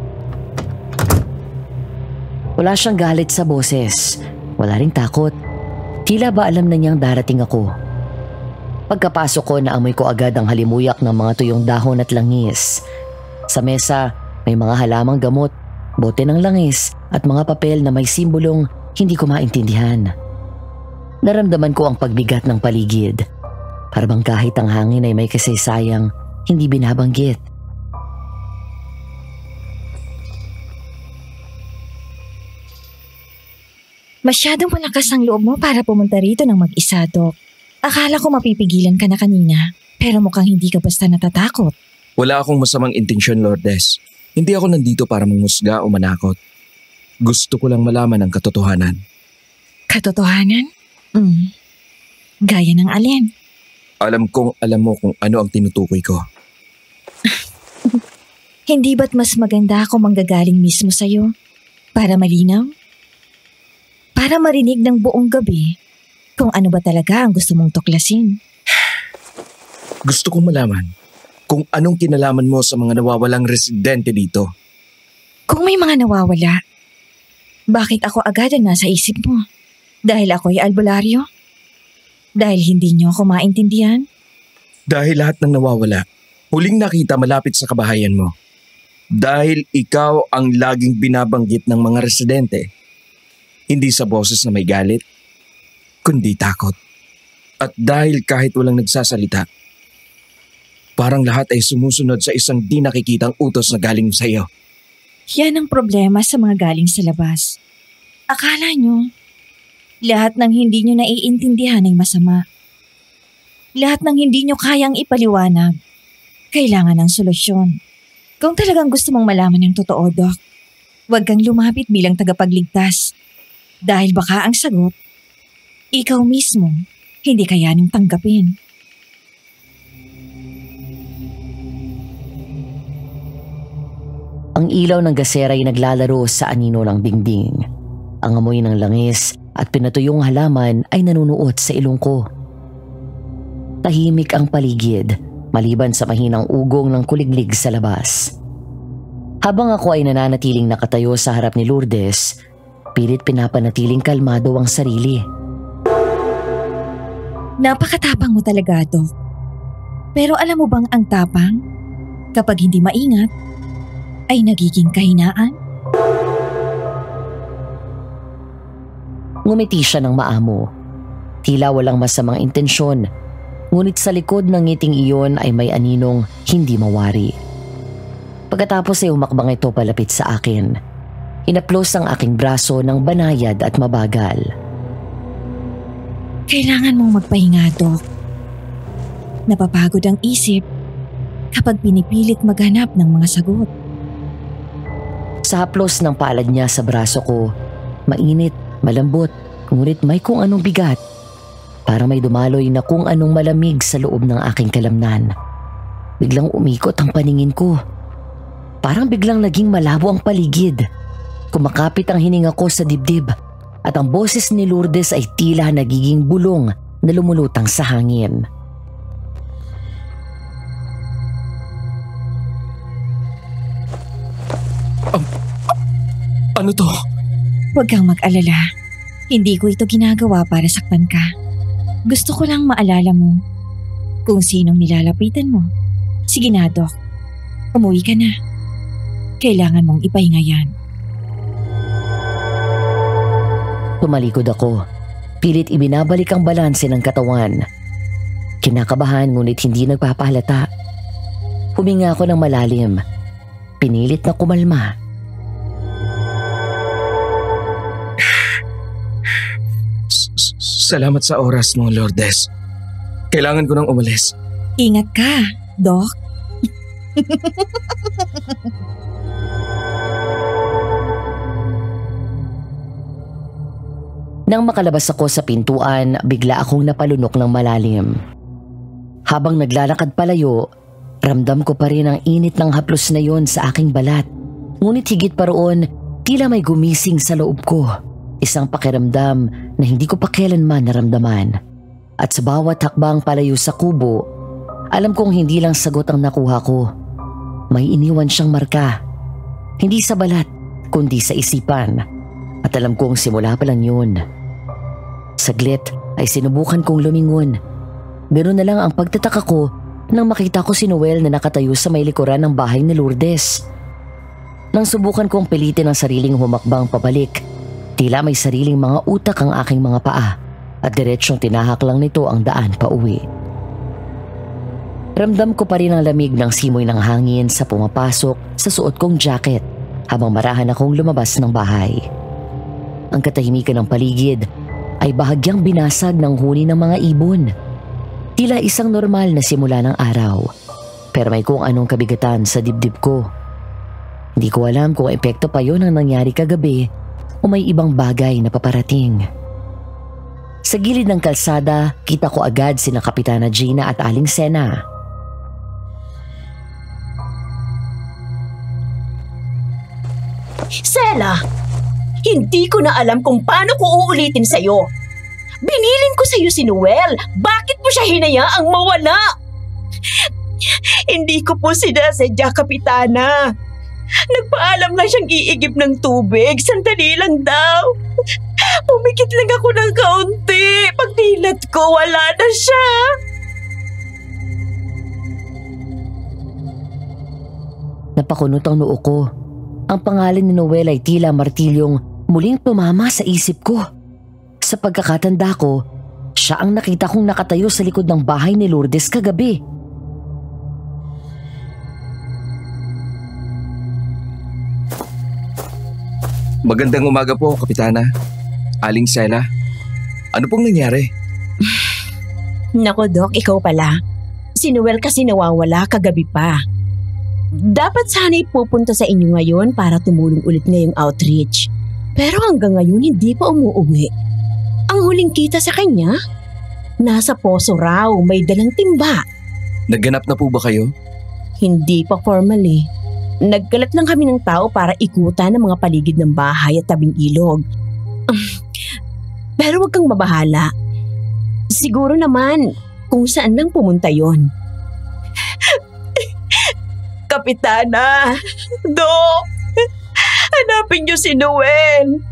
[SPEAKER 4] Wala siyang galit sa boses. Wala ring takot. Tila ba alam na niyang darating ako. Pagkapasok ko, naamoy ko agad ang halimuyak ng mga tuyong dahon at langis. Sa mesa, may mga halamang gamot, bote ng langis at mga papel na may simbolong hindi ko maintindihan. Naramdaman ko ang pagbigat ng paligid. Parang kahit ang hangin ay may kasaysayang hindi binabanggit.
[SPEAKER 7] Masyadong malakas ang loob mo para pumunta rito ng mag-isa, Doc. Akala ko mapipigilan ka na kanina, pero mukhang hindi ka basta natatakot.
[SPEAKER 1] Wala akong masamang intensyon, Lourdes. Hindi ako nandito para mangusga o manakot. Gusto ko lang malaman ang katotohanan.
[SPEAKER 7] Katotohanan? Gaya ng alin?
[SPEAKER 1] Alam kong alam mo kung ano ang tinutukoy ko.
[SPEAKER 7] Hindi ba't mas maganda ako manggagaling mismo sa'yo? Para malinaw? Para marinig ng buong gabi kung ano ba talaga ang gusto mong tuklasin.
[SPEAKER 1] Gusto kong malaman kung anong kinalaman mo sa mga nawawalang residente dito.
[SPEAKER 7] Kung may mga nawawala, bakit ako agad ang nasa isip mo? Dahil ako ay albularyo? Dahil hindi niyo ako maintindihan?
[SPEAKER 1] Dahil lahat ng nawawala, huling nakita malapit sa kabahayan mo. Dahil ikaw ang laging binabanggit ng mga residente. Hindi sa boses na may galit, kundi takot. At dahil kahit walang nagsasalita, parang lahat ay sumusunod sa isang di nakikitang utos na galing sa iyo.
[SPEAKER 7] Yan ang problema sa mga galing sa labas. Akala nyo, lahat ng hindi nyo naiintindihan ay masama. Lahat ng hindi nyo kayang ipaliwanag, kailangan ng solusyon. Kung talagang gusto mong malaman ng totoo, Doc, huwag kang lumapit bilang tagapagligtas. Dahil baka ang sagot, ikaw mismo hindi kayaning tanggapin.
[SPEAKER 4] Ang ilaw ng gasera ay naglalaro sa anino ng dingding. Ang amoy ng langis at pinatuyong halaman ay nanunuot sa ilong ko. Tahimik ang paligid, maliban sa mahinang ugong ng kuliglig sa labas. Habang ako ay nananatiling nakatayo sa harap ni Lourdes, pilit pinapanatiling kalmado ang sarili.
[SPEAKER 7] Napakatapang mo talaga, Doc. Pero alam mo bang ang tapang, kapag hindi maingat, ay nagiging kahinaan?
[SPEAKER 4] Ngumiti siya ng maamo. Tila walang masamang intensyon, ngunit sa likod ng ngiting iyon ay may aninong hindi mawari. Pagkatapos ay humakbang ito palapit sa akin. Inaplos ang aking braso ng banayad at mabagal.
[SPEAKER 7] Kailangan mong magpahinga, Doc. Napapagod ang isip kapag pinipilit maghanap ng mga sagot.
[SPEAKER 4] Sa haplos ng palad niya sa braso ko, mainit malambot, ngunit may kung anong bigat. Para may dumaloy na kung anong malamig sa loob ng aking kalamnan. Biglang umikot ang paningin ko. Parang biglang naging malabo ang paligid. Kumakapit ang hininga ko sa dibdib at ang boses ni Lourdes ay tila nagiging bulong na lumulutang sa hangin.
[SPEAKER 1] Ano to?
[SPEAKER 7] Huwag kang mag-alala. Hindi ko ito ginagawa para saktan ka. Gusto ko lang maalala mo kung sinong nilalapitan mo. Sige na, Doc. Umuwi ka na. Kailangan mong ipahinga yan.
[SPEAKER 4] Tumalikod ako. Pilit ibinabalik ang balanse ng katawan. Kinakabahan ngunit hindi nagpapahalata. Huminga ako ng malalim. Pinilit na kumalma.
[SPEAKER 1] Salamat sa oras mo, Lourdes. Kailangan ko nang umalis.
[SPEAKER 7] Ingat ka, Doc.
[SPEAKER 4] Nang makalabas ako sa pintuan, bigla akong napalunok ng malalim. Habang naglalakad palayo, ramdam ko pa rin ang init ng haplos na yon sa aking balat. Ngunit higit pa roon, tila may gumising sa loob ko. Isang pakiramdam na hindi ko pa kailanman naramdaman. At sa bawat hakbang palayo sa kubo, alam kong hindi lang sagot ang nakuha ko. May iniwan siyang marka. Hindi sa balat, kundi sa isipan. At alam kong simula pa lang yun. Saglit ay sinubukan kong lumingon. Ganoon na lang ang pagtataka ko nang makita ko si Noel na nakatayo sa may likuran ng bahay ni Lourdes. Nang subukan kong pilitin ang sariling humakbang pabalik, tila may sariling mga utak ang aking mga paa at diretsyong tinahak lang nito ang daan pa uwi. Ramdam ko pa rin ang lamig ng simoy ng hangin sa pumapasok sa suot kong jacket habang marahan akong lumabas ng bahay. Ang katahimikan ng paligid ay bahagyang binasag ng huni ng mga ibon. Tila isang normal na simula ng araw, pero may kung anong kabigatan sa dibdib ko. Hindi ko alam kung epekto pa yon ang nangyari kagabi o may ibang bagay na paparating. Sa gilid ng kalsada, kita ko agad sina Kapitana Gina at Aling Sena.
[SPEAKER 5] Sela, hindi ko na alam kung paano ko uulitin sa'yo. Binilin ko sa'yo si Noel. Bakit mo siya hinayaang mawala? Hindi ko po sinasadya, Kapitana. Nagpaalam lang siyang iigib ng tubig. Sandali lang daw. Pumikit lang ako ng kaunti. Pagdilat ko, wala na siya.
[SPEAKER 4] Napakunot ang noo ko. Ang pangalan ni Noel ay tila martilyong muling tumama sa isip ko. Sa pagkakatanda ko, siya ang nakita kong nakatayo sa likod ng bahay ni Lourdes kagabi.
[SPEAKER 1] Magandang umaga po, Kapitana. Aling Sena, ano pong nangyari?
[SPEAKER 5] Nako, Doc, ikaw pala. Si Noel kasi nawawala kagabi pa. Dapat sana'y pupunta sa inyo ngayon para tumulong ulit ngayong outreach. Pero hanggang ngayon hindi pa umuuwi. Ang huling kita sa kanya, nasa poso raw, may dalang timba.
[SPEAKER 1] Nagganap na po ba kayo?
[SPEAKER 5] Hindi pa formally. Nagkalat lang kami ng tao para ikutan ang mga paligid ng bahay at tabing ilog. Pero wag kang mabahala. Siguro naman kung saan lang pumunta yon. Kapitana, Dok, hanapin niyo si Noel.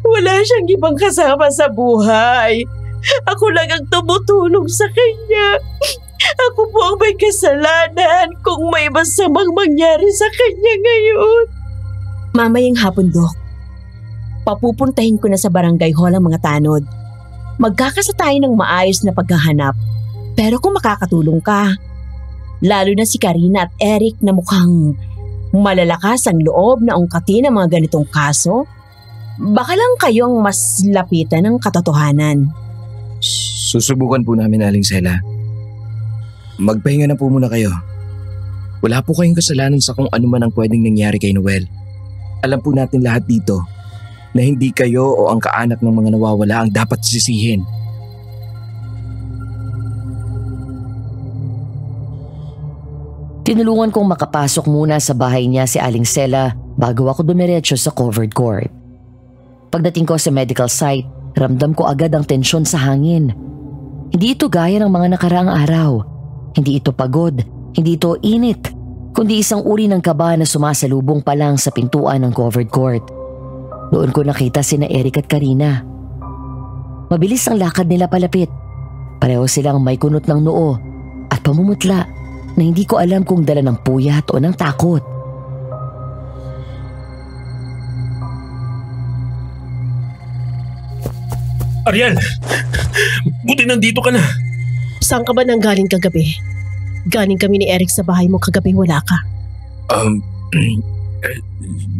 [SPEAKER 5] Wala siyang ibang kasama sa buhay. Ako lang ang tumutulong sa kanya. Ako po ang may kasalanan kung may masamang mangyari sa kanya ngayon. Mamayang hapon, Dok. Papupuntahin ko na sa barangay hall ang mga tanod. Magkakasa tayo ng maayos na paghahanap. Pero kung makakatulong ka, lalo na si Karina at Eric na mukhang malalakas ang loob na ungkatin ang mga ganitong kaso, baka lang kayong mas lapitan ng katotohanan.
[SPEAKER 1] Susubukan po namin, Aling Sela. Magpahinga na po muna kayo. Wala po kayong kasalanan sa kung ano man ang pwedeng nangyari kay Noel. Alam po natin lahat dito na hindi kayo o ang kaanak ng mga nawawala ang dapat sisihin.
[SPEAKER 4] Tinulungan kong makapasok muna sa bahay niya si Aling Sela bago ako dumiretso sa covered court. Pagdating ko sa medical site, ramdam ko agad ang tensyon sa hangin. Hindi ito gaya ng mga nakaraang araw. Hindi ito pagod, hindi ito init, kundi isang uri ng kaba na sumasalubong pa lang sa pintuan ng covered court. Doon ko nakita sina Eric at Karina. Mabilis ang lakad nila palapit. Pareho silang may kunot ng noo at pamumutla na hindi ko alam kung dala ng puyat o ng takot.
[SPEAKER 3] Ariel! Buti nandito ka na.
[SPEAKER 2] Saan ka ba nang galing kagabi? Galing kami ni Eric sa bahay mo kagabi, wala ka.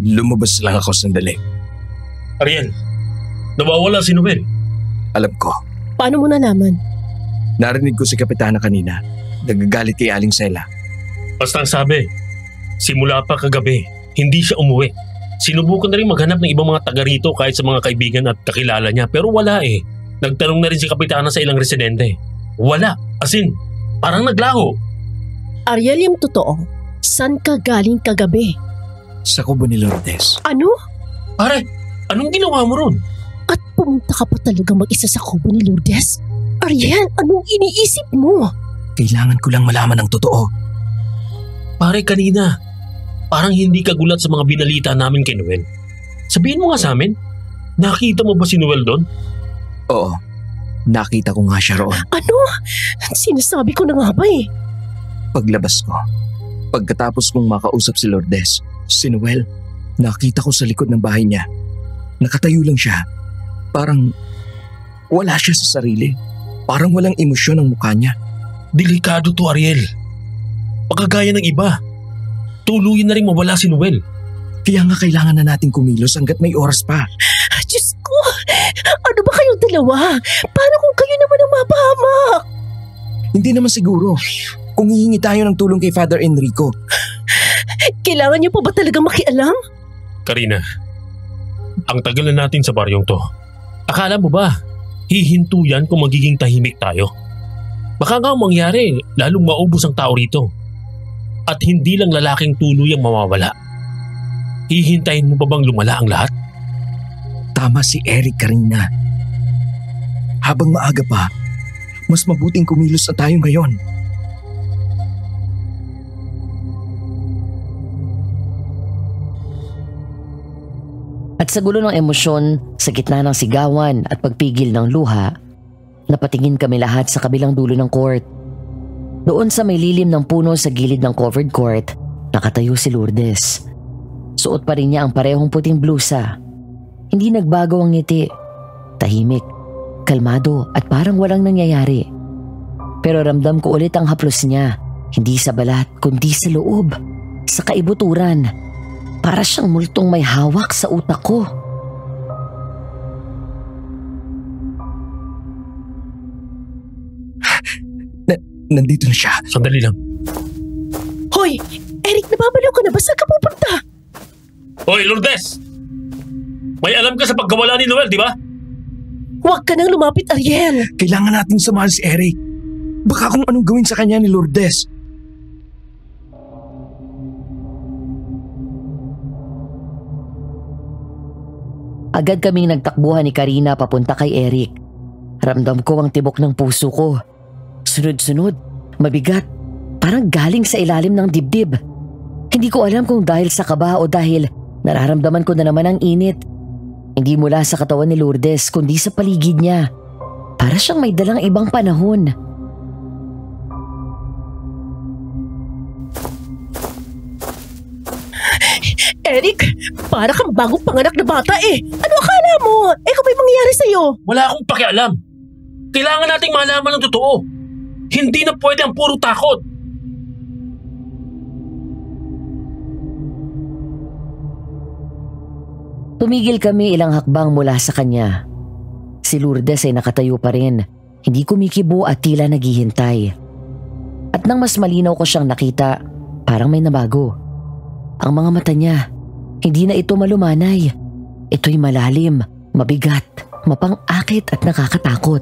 [SPEAKER 1] Lumabas lang ako sandali.
[SPEAKER 3] Ariel, nawawala si Noel.
[SPEAKER 1] Alam ko.
[SPEAKER 2] Paano mo nalaman?
[SPEAKER 1] Narinig ko si Kapitana kanina. Nagagalit kay Aling Sela.
[SPEAKER 3] Basta ang sabi, simula pa kagabi, hindi siya umuwi. Sinubukan na rin maghanap ng ibang mga taga rito kahit sa mga kaibigan at kakilala niya, pero wala eh. Nagtanong na rin si Kapitana sa ilang residente. Wala. As in, parang naglaho.
[SPEAKER 2] Ariel, yung totoo, saan ka galing kagabi?
[SPEAKER 1] Sa kubo ni Lourdes.
[SPEAKER 2] Ano?
[SPEAKER 3] Pare, anong ginawa mo ron?
[SPEAKER 2] At pumunta ka pa talaga mag-isa sa kubo ni Lourdes? Ariel, anong iniisip mo?
[SPEAKER 1] Kailangan ko lang malaman ang totoo.
[SPEAKER 3] Pare, kanina, parang hindi ka gulat sa mga binalita namin kay Noel. Sabihin mo nga sa amin, nakita mo ba si Noel doon?
[SPEAKER 1] Oo, nakita ko nga siya roon.
[SPEAKER 2] Ano? Sinasabi ko na nga ba eh.
[SPEAKER 1] Paglabas ko, pagkatapos kong makausap si Lourdes, si Noel, nakita ko sa likod ng bahay niya. Nakatayo lang siya. Parang wala siya sa sarili. Parang walang emosyon ang mukha niya.
[SPEAKER 3] Delikado to, Ariel. Pagkagaya ng iba, tuluyan na rin mawala si Noel.
[SPEAKER 1] Kaya nga kailangan na natin kumilos hanggat may oras pa.
[SPEAKER 2] Diyos ko, ano ba kayong dalawa? Paano kung kayo naman ang mapahamak?
[SPEAKER 1] Hindi naman siguro. Kung hihingi tayo ng tulong kay Father Enrico.
[SPEAKER 2] Kailangan niyo pa ba talaga makialam?
[SPEAKER 3] Karina, ang tagal na natin sa baryong to. Akala mo ba, hihinto yan kung magiging tahimik tayo? Baka nga mangyari, lalong maubos ang tao rito. At hindi lang lalaking tuluyang mawawala. Hihintayin mo ba bang lumala ang lahat?
[SPEAKER 1] Tama si Eric, Karina. Habang maaga pa, mas mabuting kumilos na tayo ngayon.
[SPEAKER 4] At sa gulo ng emosyon, sa gitna ng sigawan at pagpigil ng luha, napatingin kami lahat sa kabilang dulo ng court. Doon sa may lilim ng puno sa gilid ng covered court, nakatayo si Lourdes. Suot pa rin niya ang parehong puting blusa. Hindi nagbago ang ngiti. Tahimik, kalmado at parang walang nangyayari. Pero ramdam ko ulit ang haplos niya, hindi sa balat kundi sa loob, sa kaibuturan. Para siyang multong may hawak sa utak ko.
[SPEAKER 1] Nandito na siya.
[SPEAKER 3] Sandali lang.
[SPEAKER 2] Hoy! Eric, nababaliw ka na ba? Saan ka pupunta?
[SPEAKER 3] Hoy, Lourdes! May alam ka sa pagkawala ni Noel, di ba?
[SPEAKER 2] Huwag ka nang lumapit, Ariel.
[SPEAKER 1] Kailangan natin samahan si Eric. Baka kung anong gawin sa kanya ni Lourdes.
[SPEAKER 4] Agad kaming nagtakbuhan ni Karina papunta kay Eric. Ramdam ko ang tibok ng puso ko. Sunod-sunod, mabigat, parang galing sa ilalim ng dibdib. Hindi ko alam kung dahil sa kaba o dahil nararamdaman ko na naman ang init. Hindi mula sa katawan ni Lourdes kundi sa paligid niya. Para siyang may dalang ibang panahon.
[SPEAKER 2] Eric, para kang bagong panganak na bata eh. Ano akala mo? Kung may mangyayari sa'yo?
[SPEAKER 3] Wala akong pakialam. Kailangan nating malaman ng totoo. Hindi na pwede ang puro takot.
[SPEAKER 4] Tumigil kami ilang hakbang mula sa kanya. Si Lourdes ay nakatayo pa rin, hindi kumikibo at tila naghihintay. At nang mas malinaw ko siyang nakita, parang may nabago. Ang mga mata niya, hindi na ito malumanay. Ito'y malalim, mabigat, mapang-akit at nakakatakot.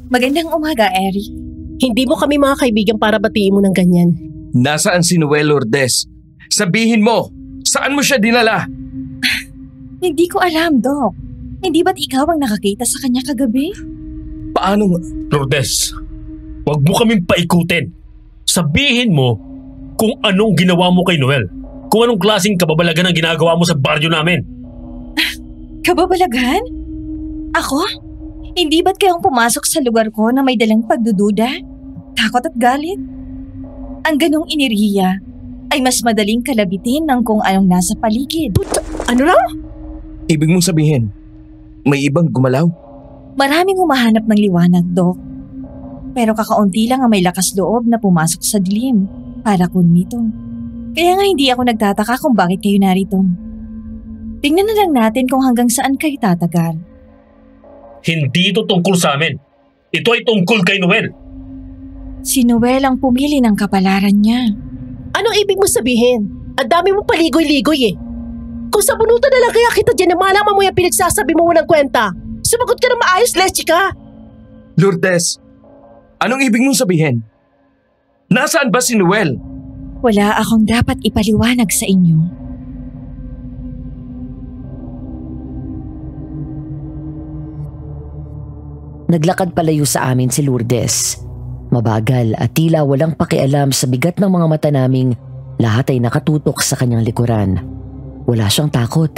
[SPEAKER 7] Magandang umaga, Eric.
[SPEAKER 2] Hindi mo kami mga kaibigan para batiin mo ng ganyan.
[SPEAKER 1] Nasaan si Noel Lourdes? Sabihin mo, saan mo siya dinala?
[SPEAKER 7] Hindi ko alam, Doc. Hindi ba't ikaw ang nakakita sa kanya kagabi?
[SPEAKER 1] Paano?
[SPEAKER 3] Lourdes, huwag mo kaming paikutin. Sabihin mo kung anong ginawa mo kay Noel. Kung anong klaseng kababalagan ang ginagawa mo sa baryo namin.
[SPEAKER 7] Kababalagan? Ako? Hindi ba't kayong pumasok sa lugar ko na may dalang pagdududa, takot at galit? Ang ganong iniriya ay mas madaling kalabitin ng kung anong nasa paligid.
[SPEAKER 2] Ano raw?
[SPEAKER 1] Ibig mong sabihin, may ibang gumalaw?
[SPEAKER 7] Maraming humahanap ng liwanag, Doc. Pero kakaunti lang ang may lakas loob na pumasok sa dilim para kunin ito. Kaya nga hindi ako nagtataka kung bakit kayo narito. Tingnan na lang natin kung hanggang saan kayo tatagal.
[SPEAKER 3] Hindi ito tungkol sa amin. Ito ay tungkol kay Noel.
[SPEAKER 7] Si Noel ang pumili ng kapalaran niya.
[SPEAKER 2] Anong ibig mo sabihin? Ang dami mong paligoy-ligoy eh. Kung sa bunutan na lang kaya kita dyan na malaman mo yung pinagsasabi mo walang kwenta. Sumagot ka na maayos, Lechika.
[SPEAKER 1] Lourdes, anong ibig mong sabihin? Nasaan ba si Noel?
[SPEAKER 7] Wala akong dapat ipaliwanag sa inyo.
[SPEAKER 4] Naglakad palayo sa amin si Lourdes. Mabagal at tila walang pakialam sa bigat ng mga mata naming lahat ay nakatutok sa kanyang likuran. Wala siyang takot.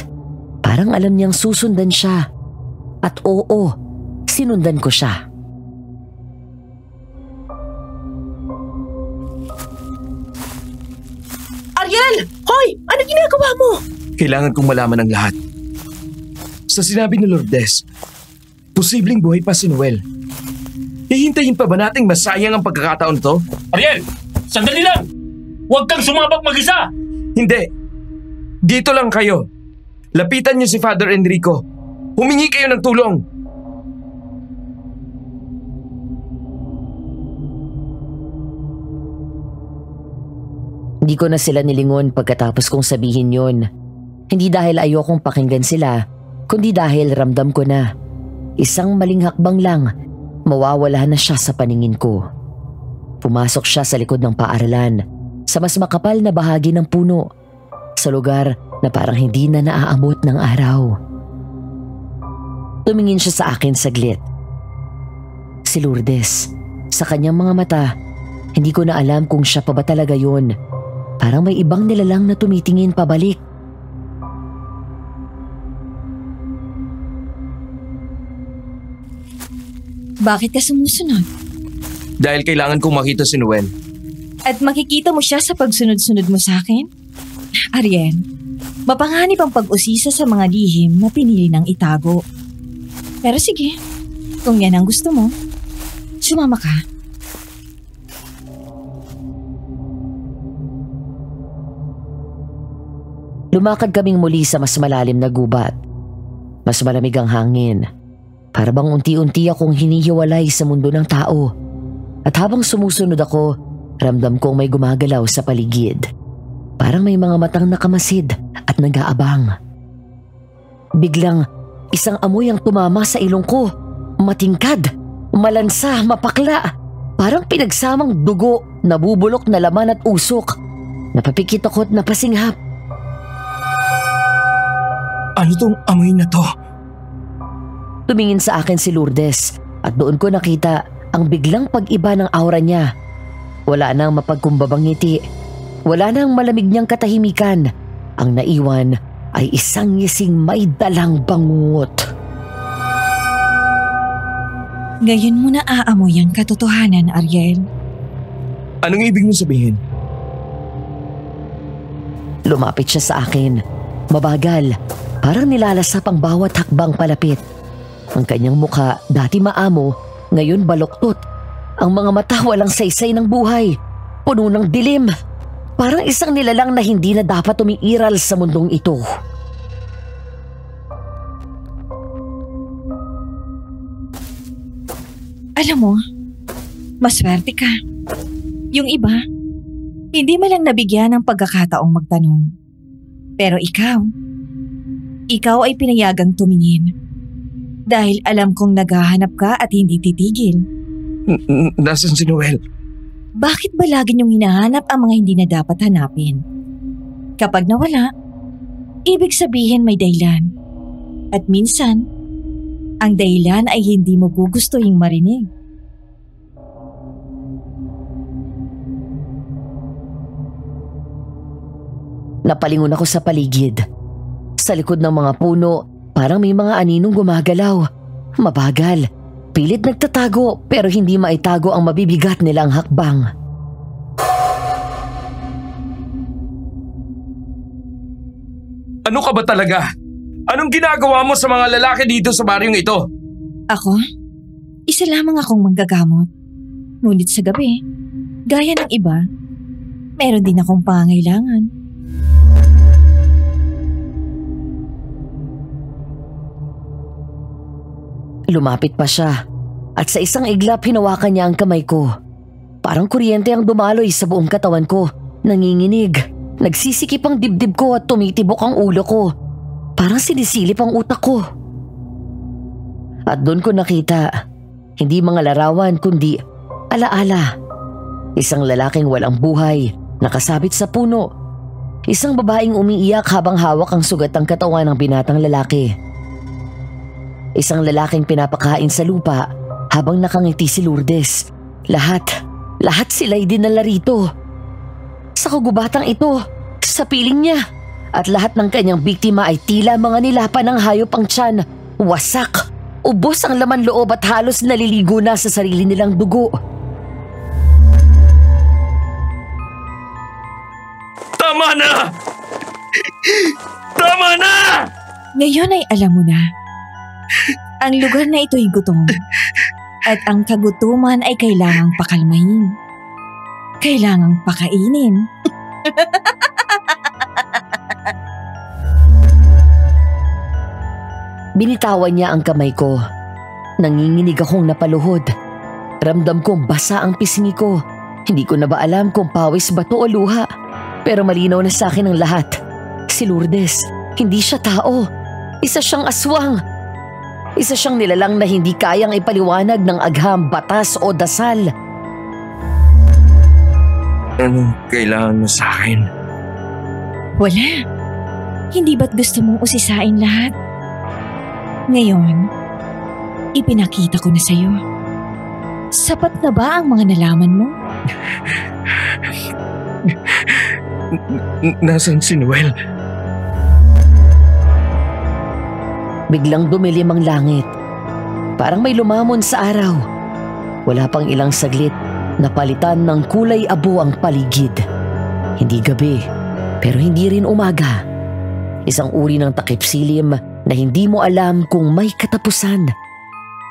[SPEAKER 4] Parang alam niyang susundan siya. At oo, sinundan ko siya.
[SPEAKER 2] Ariel! Hoy! Ano ginagawa mo?
[SPEAKER 1] Kailangan kong malaman ang lahat. Sa sinabi ni Lourdes, posibleng buhay pa si Noel. Hihintayin pa ba nating masayang ang pagkakataon to?
[SPEAKER 3] Ariel! Sandali lang! Huwag kang sumabak mag-isa!
[SPEAKER 1] Hindi. Dito lang kayo. Lapitan niyo si Father Enrico. Humingi kayo ng tulong.
[SPEAKER 4] Hindi ko na sila nilingon pagkatapos kong sabihin yon. Hindi dahil ayokong pakinggan sila, kundi dahil ramdam ko na isang maling hakbang lang, mawawala na siya sa paningin ko. Pumasok siya sa likod ng paaralan, sa mas makapal na bahagi ng puno, sa lugar na parang hindi na naaabot ng araw. Tumingin siya sa akin saglit. Si Lourdes, sa kanyang mga mata, hindi ko na alam kung siya pa ba talaga yun. Parang may ibang nilalang na tumitingin pabalik.
[SPEAKER 7] Bakit ka sumusunod?
[SPEAKER 1] Dahil kailangan kong makita si Noel.
[SPEAKER 7] At makikita mo siya sa pagsunod-sunod mo sa akin? Ariel, mapanganib ang pag-usisa sa mga lihim na pinili ng itago. Pero sige, kung yan ang gusto mo, sumama ka.
[SPEAKER 4] Lumakad kaming muli sa mas malalim na gubat. Mas malamig ang hangin. Para bang unti-unti akong hinihiwalay sa mundo ng tao. At habang sumusunod ako, ramdam kong may gumagalaw sa paligid. Parang may mga matang nakamasid at nag-aabang. Biglang, isang amoy ang tumama sa ilong ko. Matingkad, malansa, mapakla. Parang pinagsamang dugo, nabubulok na laman at usok. Napapikit ako at napasinghap.
[SPEAKER 1] Ano tong amoy na to?
[SPEAKER 4] Tumingin sa akin si Lourdes at doon ko nakita ang biglang pag-iba ng aura niya. Wala nang mapagkumbabang ngiti. Wala nang malamig niyang katahimikan. Ang naiwan ay isang ngising may dalang bangungot.
[SPEAKER 7] Ngayon mo na aamoy ang katotohanan, Ariel.
[SPEAKER 1] Anong ibig mong sabihin?
[SPEAKER 4] Lumapit siya sa akin. Mabagal, parang nilalasap ang bawat hakbang palapit. Ang kanyang mukha, dati maamo, ngayon baloktot. Ang mga mata walang saysay ng buhay, puno ng dilim. Parang isang nilalang na hindi na dapat umiiral sa mundong ito.
[SPEAKER 7] Alam mo, maswerte ka. Yung iba, Hindi man lang nabigyan ng pagkakataong magtanong. Pero ikaw ay pinayagang tumingin. Dahil alam kong naghahanap ka at hindi titigil.
[SPEAKER 1] Nasaan si Noel?
[SPEAKER 7] Bakit ba lagi niyong hinahanap ang mga hindi na dapat hanapin? Kapag nawala, ibig sabihin may dahilan. At minsan, ang dahilan ay hindi mo gugustuhin marinig.
[SPEAKER 4] Napalingon ako sa paligid. Sa likod ng mga puno, parang may mga aninong gumagalaw. Mabagal. Pilit nagtatago pero hindi maitago ang mabibigat nilang hakbang.
[SPEAKER 1] Ano ka ba talaga? Anong ginagawa mo sa mga lalaki dito sa baryong ito?
[SPEAKER 7] Ako? Isa lamang akong manggagamot. Ngunit sa gabi, gaya ng iba, meron din akong pangangailangan.
[SPEAKER 4] Lumapit pa siya at sa isang iglap hinawakan niya ang kamay ko. Parang kuryente ang dumaloy sa buong katawan ko. Nanginginig. Nagsisikip ang dibdib ko at tumitibok ang ulo ko. Parang sinisilip ang utak ko. At doon ko nakita, hindi mga larawan kundi alaala. Isang lalaking walang buhay, nakasabit sa puno. Isang babaeng umiiyak habang hawak ang sugatang katawan ng binatang lalaki. Isang lalaking pinapakain sa lupa habang nakangiti si Lourdes. Lahat sila'y dinala rito. Sa kagubatang ito, sa piling niya. At lahat ng kanyang biktima ay tila mga nilapan ng hayop ang tiyan. Wasak, ubos ang laman loob at halos naliligo na sa sarili nilang dugo.
[SPEAKER 1] Tama na! Tama na!
[SPEAKER 7] Ngayon ay alam mo na. Ang lugar na ito'y gutom. At ang kagutuman ay kailangang pakalmahin. Kailangang pakainin.
[SPEAKER 4] Binitawan niya ang kamay ko. Nanginginig akong napaluhod. Ramdam kong basa ang pisngi ko. Hindi ko na ba alam kung pawis ba to o luha. Pero malinaw na sa akin ang lahat. Si Lourdes, hindi siya tao. Isa siyang aswang. Isa siyang nilalang na hindi kayang ipaliwanag ng agham, batas o dasal.
[SPEAKER 1] Anong kailangan mo sa akin?
[SPEAKER 7] Wala. Hindi ba't gusto mong usisain lahat? Ngayon, ipinakita ko na sa'yo. Sapat na ba ang mga nalaman mo?
[SPEAKER 1] Nasaan si Noel?
[SPEAKER 4] Biglang dumilim ang langit. Parang may lumamon sa araw. Wala pang ilang saglit, napalitan ng kulay abo ang paligid. Hindi gabi, pero hindi rin umaga. Isang uri ng takip silim na hindi mo alam kung may katapusan.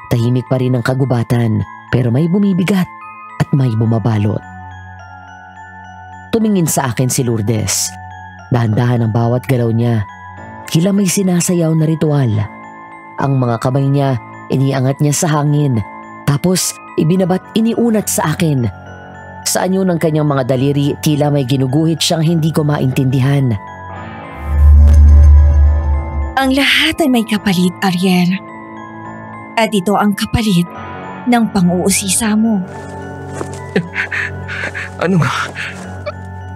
[SPEAKER 4] Tahimik pa rin ang kagubatan, pero may bumibigat at may bumabalot. Tumingin sa akin si Lourdes. Dahan-dahan ang bawat galaw niya. Tila may sinasayaw na ritual. Ang mga kamay niya, iniangat niya sa hangin. Tapos, iniunat sa akin. Sa anyo ng kanyang mga daliri, tila may ginuguhit siyang hindi ko maintindihan.
[SPEAKER 7] Ang lahat ay may kapalit, Ariel. At ito ang kapalit ng pang-uusisa mo.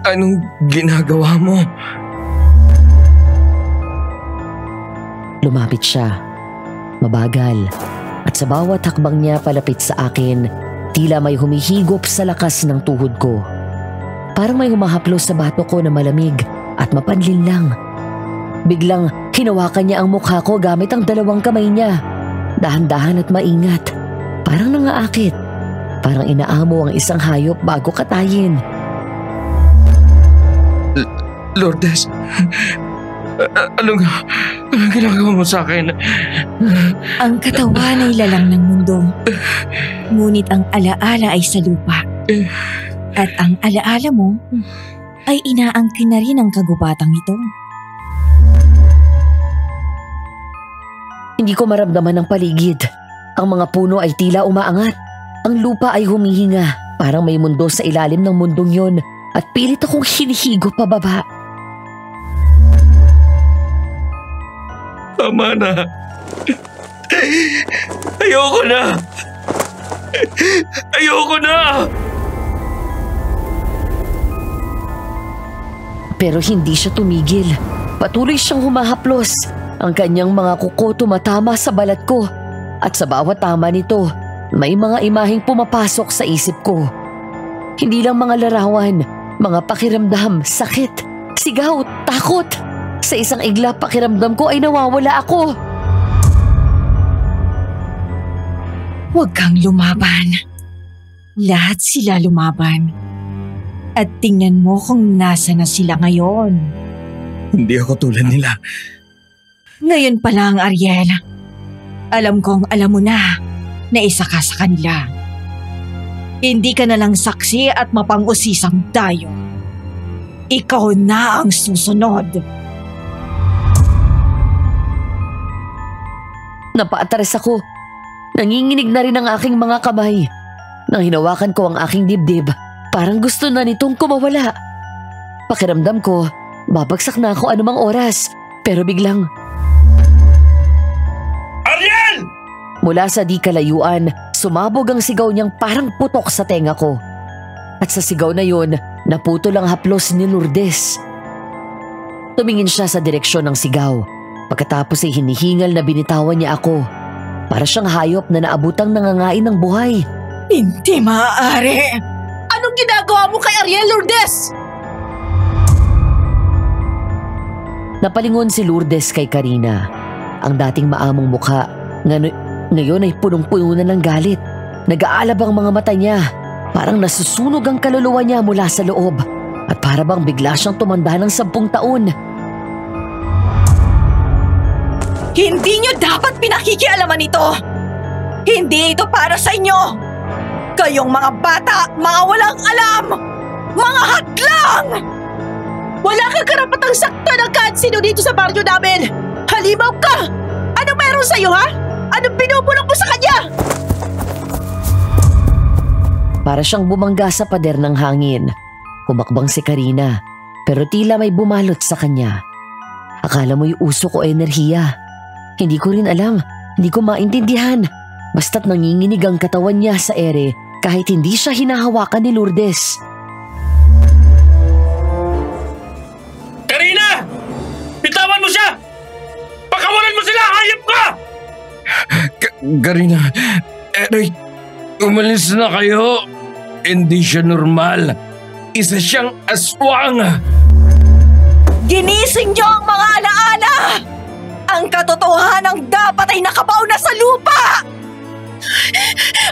[SPEAKER 1] Anong ginagawa mo?
[SPEAKER 4] Lumapit siya. Mabagal. At sa bawat hakbang niya palapit sa akin, tila may humihigop sa lakas ng tuhod ko. Parang may humahaplos sa bato ko na malamig at mapanlin lang. Biglang hinawakan niya ang mukha ko gamit ang dalawang kamay niya. Dahan-dahan at maingat. Parang nangaakit. Parang inaamo ang isang hayop bago katayin.
[SPEAKER 1] Lourdes, anong ginagawa mo sa akin?
[SPEAKER 7] Ang katawan ay lalang ng mundo. Ngunit ang alaala ay sa lupa. At ang alaala mo ay inaangkin na rin ang kagubatang ito.
[SPEAKER 4] Hindi ko maramdaman ang paligid. Ang mga puno ay tila umaangat. Ang lupa ay humihinga. Parang may mundo sa ilalim ng mundong yon at pilit akong hinihigo pababa.
[SPEAKER 1] Tama na. Ayoko na. Ayoko na.
[SPEAKER 4] Pero hindi siya tumigil. Patuloy siyang humahaplos. Ang kanyang mga kuko tumatama sa balat ko. At sa bawat tama nito, may mga imaheng pumapasok sa isip ko. Hindi lang mga larawan, mga pakiramdam, sakit, sigaw, takot. Sa isang iglap, pakiramdam ko ay nawawala ako.
[SPEAKER 7] Huwag kang lumaban. Lahat sila lumaban. At tingnan mo kung nasa na sila ngayon.
[SPEAKER 1] Hindi ako tulad nila.
[SPEAKER 7] Ngayon pa lang, Ariel. Alam kong alam mo na isa ka sa kanila. Hindi ka na lang saksi at mapang-usisang dayo. Ikaw na ang susunod.
[SPEAKER 4] Napaatras ako. Nanginginig na rin ang aking mga kamay. Nang hinawakan ko ang aking dibdib, parang gusto na nitong kumawala. Pakiramdam ko, babagsak na ako anumang oras. Pero biglang...
[SPEAKER 3] Ariel!
[SPEAKER 4] Mula sa di kalayuan, sumabog ang sigaw niyang parang putok sa tenga ko. At sa sigaw na yun, naputol ang haplos ni Lourdes. Tumingin siya sa direksyon ng sigaw. Pagkatapos ay hinihingal na binitawan niya ako. Para siyang hayop na naabutang nangangain ng buhay.
[SPEAKER 7] Hindi maaari.
[SPEAKER 2] Anong ginagawa mo kay Ariel, Lourdes?
[SPEAKER 4] Napalingon si Lourdes kay Karina. Ang dating maamong mukha, ngayon ay punong-puno na ng galit. Nag-aalab ang mga mata niya. Parang nasusunog ang kaluluwa niya mula sa loob. At para bang bigla siyang tumanda ng 10 taon.
[SPEAKER 7] Hindi niyo dapat pinakikialaman ito! Hindi ito para sa inyo! Kayong mga bata, mga walang alam! Mga hadlang!
[SPEAKER 2] Wala kang karapatang saktan ng kahit sino dito sa baryo namin! Halimaw ka! Anong meron sa'yo, ha? Anong binubulong mo sa kanya?
[SPEAKER 4] Para siyang bumangga sa pader ng hangin. Humakbang si Karina, pero tila may bumalot sa kanya. Akala mo'y usok o enerhiya. Hindi ko rin alam, hindi ko maintindihan. Basta't nanginginig ang katawan niya sa ere kahit hindi siya hinahawakan ni Lourdes.
[SPEAKER 3] Karina! Bitawan mo siya! Pakawalan mo sila! Hayop ka!
[SPEAKER 1] Karina, Eric, umalis na kayo. Hindi siya normal. Isa siyang aswang.
[SPEAKER 7] Ginising niyo ang mga alaala! Ang katotohanan dapat ay nakabaon na sa lupa!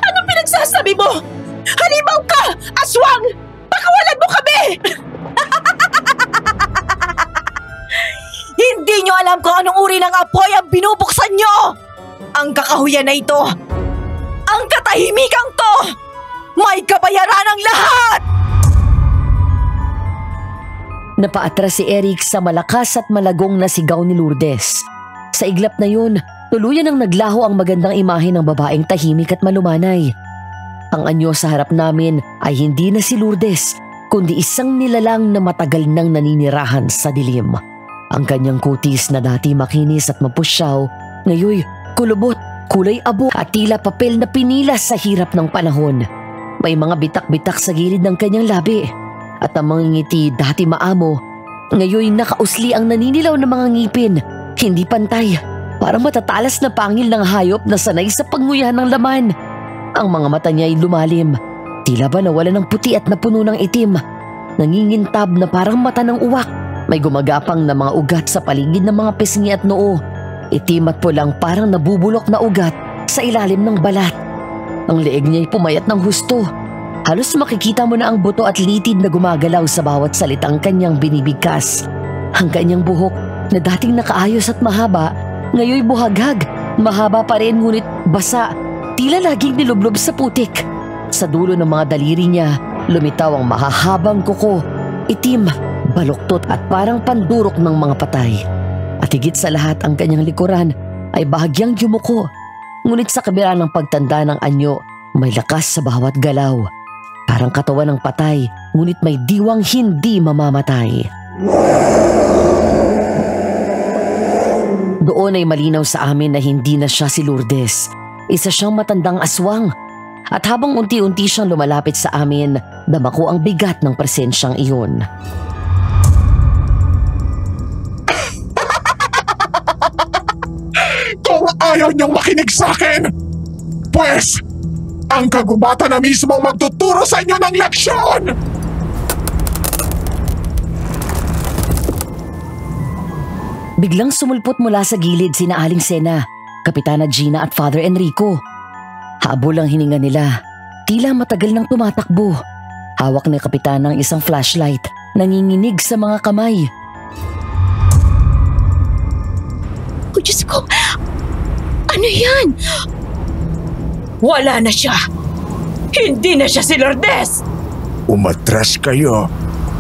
[SPEAKER 2] Anong pinagsasabi mo? Halimaw ka! Aswang! Pakawalan mo kami!
[SPEAKER 7] Hindi niyo alam kung anong uri ng apoy ang binubuksan niyo! Ang kakahuyan na ito! Ang katahimikang to! May kabayaran ang lahat!
[SPEAKER 4] Napaatras si Eric sa malakas at malagong na sigaw ni Lourdes. Sa iglap na yun, tuluyan ang naglaho ang magandang imahe ng babaeng tahimik at malumanay. Ang anyo sa harap namin ay hindi na si Lourdes, kundi isang nilalang na matagal nang naninirahan sa dilim. Ang kanyang kutis na dati makinis at mapusyaw, ngayon kulubot, kulay abo at tila papel na pinilas sa hirap ng panahon. May mga bitak-bitak sa gilid ng kanyang labi at ang mga ngiti dati maamo, ngayon nakausli ang naninilaw na mga ngipin. Hindi pantay, parang matatalas na pangil ng hayop na sanay sa panguyahan ng laman. Ang mga mata niya ay lumalim, tila ba nawala ng puti at napuno ng itim. Nangingintab na parang mata ng uwak. May gumagapang na mga ugat sa paligid ng mga pisngi at noo. Itim at pulang parang nabubulok na ugat sa ilalim ng balat. Ang leeg niya ay pumayat ng husto. Halos makikita mo na ang buto at litid na gumagalaw sa bawat salitang kanyang binibigkas. Ang kanyang buhok na dating nakaayos at mahaba, ngayoy buhaghag, mahaba pa rin ngunit basa, tila laging nilublob sa putik. Sa dulo ng mga daliri niya, lumitaw ang mahahabang kuko, itim, baluktot at parang pandurok ng mga patay. At higit sa lahat ang kanyang likuran ay bahagyang yumuko, ngunit sa kabila ng pagtanda ng anyo, may lakas sa bawat galaw. Parang katawan ng patay, ngunit may diwang hindi mamamatay. Doon ay malinaw sa amin na hindi na siya si Lourdes. Isa siyang matandang aswang. At habang unti-unti siyang lumalapit sa amin, dama ko ang bigat ng presensyang iyon.
[SPEAKER 8] Kung ayaw niyong makinig sa akin, pues, ang kagubatan na mismo magtuturo sa inyo ng leksyon!
[SPEAKER 4] Biglang sumulpot mula sa gilid sina Aling Sena, Kapitana Gina at Father Enrico. Habol ang hininga nila. Tila matagal nang tumatakbo. Hawak ni Kapitana ng isang flashlight, nanginginig sa mga kamay.
[SPEAKER 5] Oh, Diyos ko! Ano yan? Wala na siya! Hindi na siya si Lourdes!
[SPEAKER 6] Umatras kayo.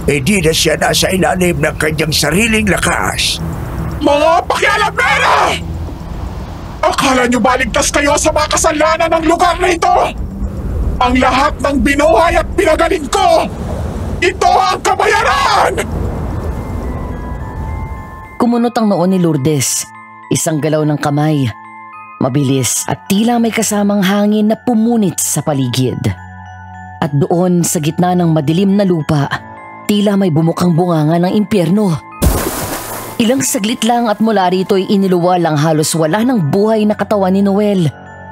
[SPEAKER 6] Di na siya nasa ilalim ng kanyang sariling lakas.
[SPEAKER 8] Mga pakialamera! Akala niyo ba ligtas kayo sa mga kasalanan ng lugar na ito? Ang lahat ng binuhay at pinagaling ko, ito ang kabayaran!
[SPEAKER 4] Kumunot ang noo ni Lourdes. Isang galaw ng kamay. Mabilis at tila may kasamang hangin na pumunit sa paligid. At doon sa gitna ng madilim na lupa, tila may bumukang bunganga ng impyerno. Ilang saglit lang at mula rito'y iniluwal ang halos wala ng buhay na katawan ni Noel.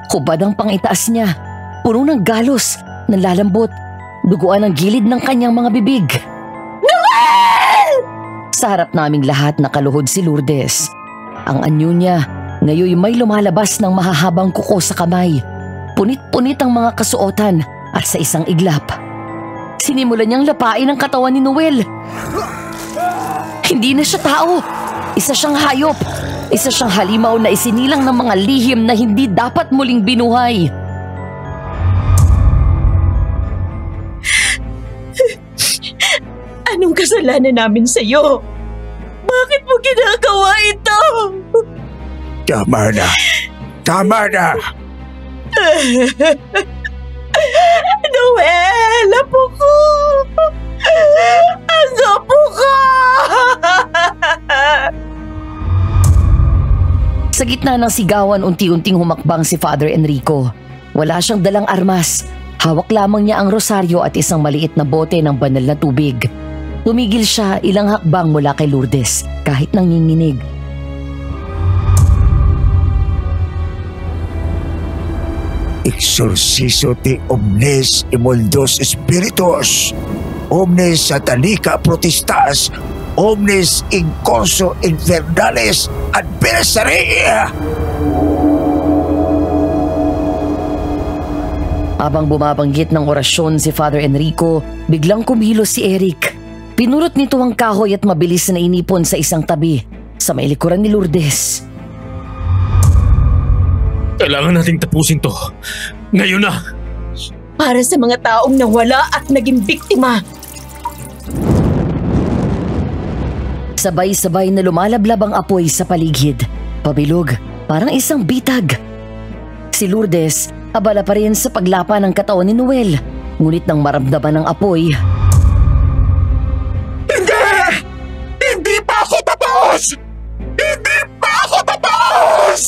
[SPEAKER 4] Hubad ang pangitaas niya, puno ng galos, nalalambot, duguan ang gilid ng kanyang mga bibig. Noel! Sa harap naming lahat nakaluhod si Lourdes. Ang anyo niya, ngayon may lumalabas ng mahahabang kuko sa kamay. Punit-punit ang mga kasuotan at sa isang iglap, sinimulan niyang lapain ang katawan ni Noel. Hindi na siya tao. Isa siyang hayop. Isa siyang halimaw na isinilang ng mga lihim na hindi dapat muling binuhay.
[SPEAKER 5] Anong kasalanan namin sa'yo? Bakit mo ginagawa ito?
[SPEAKER 6] Tama na. Tama na.
[SPEAKER 5] Noel, apo ko! Ang apo ko!
[SPEAKER 4] Sa gitna ng sigawan, unti-unting humakbang si Father Enrico. Wala siyang dalang armas. Hawak lamang niya ang rosaryo at isang maliit na bote ng banal na tubig. Tumigil siya ilang hakbang mula kay Lourdes, kahit nanginginig.
[SPEAKER 6] Exorciso te omnes imoldos spiritus, omnes satanica protestas, omnes incorso infernales adversaria.
[SPEAKER 4] Habang bumabanggit ng orasyon si Father Enrico, biglang kumilos si Eric. Pinulot nito ang kahoy at mabilis na inipon sa isang tabi, sa may likuran ni Lourdes.
[SPEAKER 3] Kailangan nating tapusin to. Ngayon na!
[SPEAKER 5] Para sa mga taong nawala at naging biktima.
[SPEAKER 4] Sabay-sabay na lumalablab ang apoy sa paligid. Pabilog, parang isang bitag. Si Lourdes, abala pa rin sa paglapa ng katawan ni Noel. Ngunit nang maramdaman ng apoy...
[SPEAKER 8] Hindi pa ako tapos! Hindi pa ako tapos!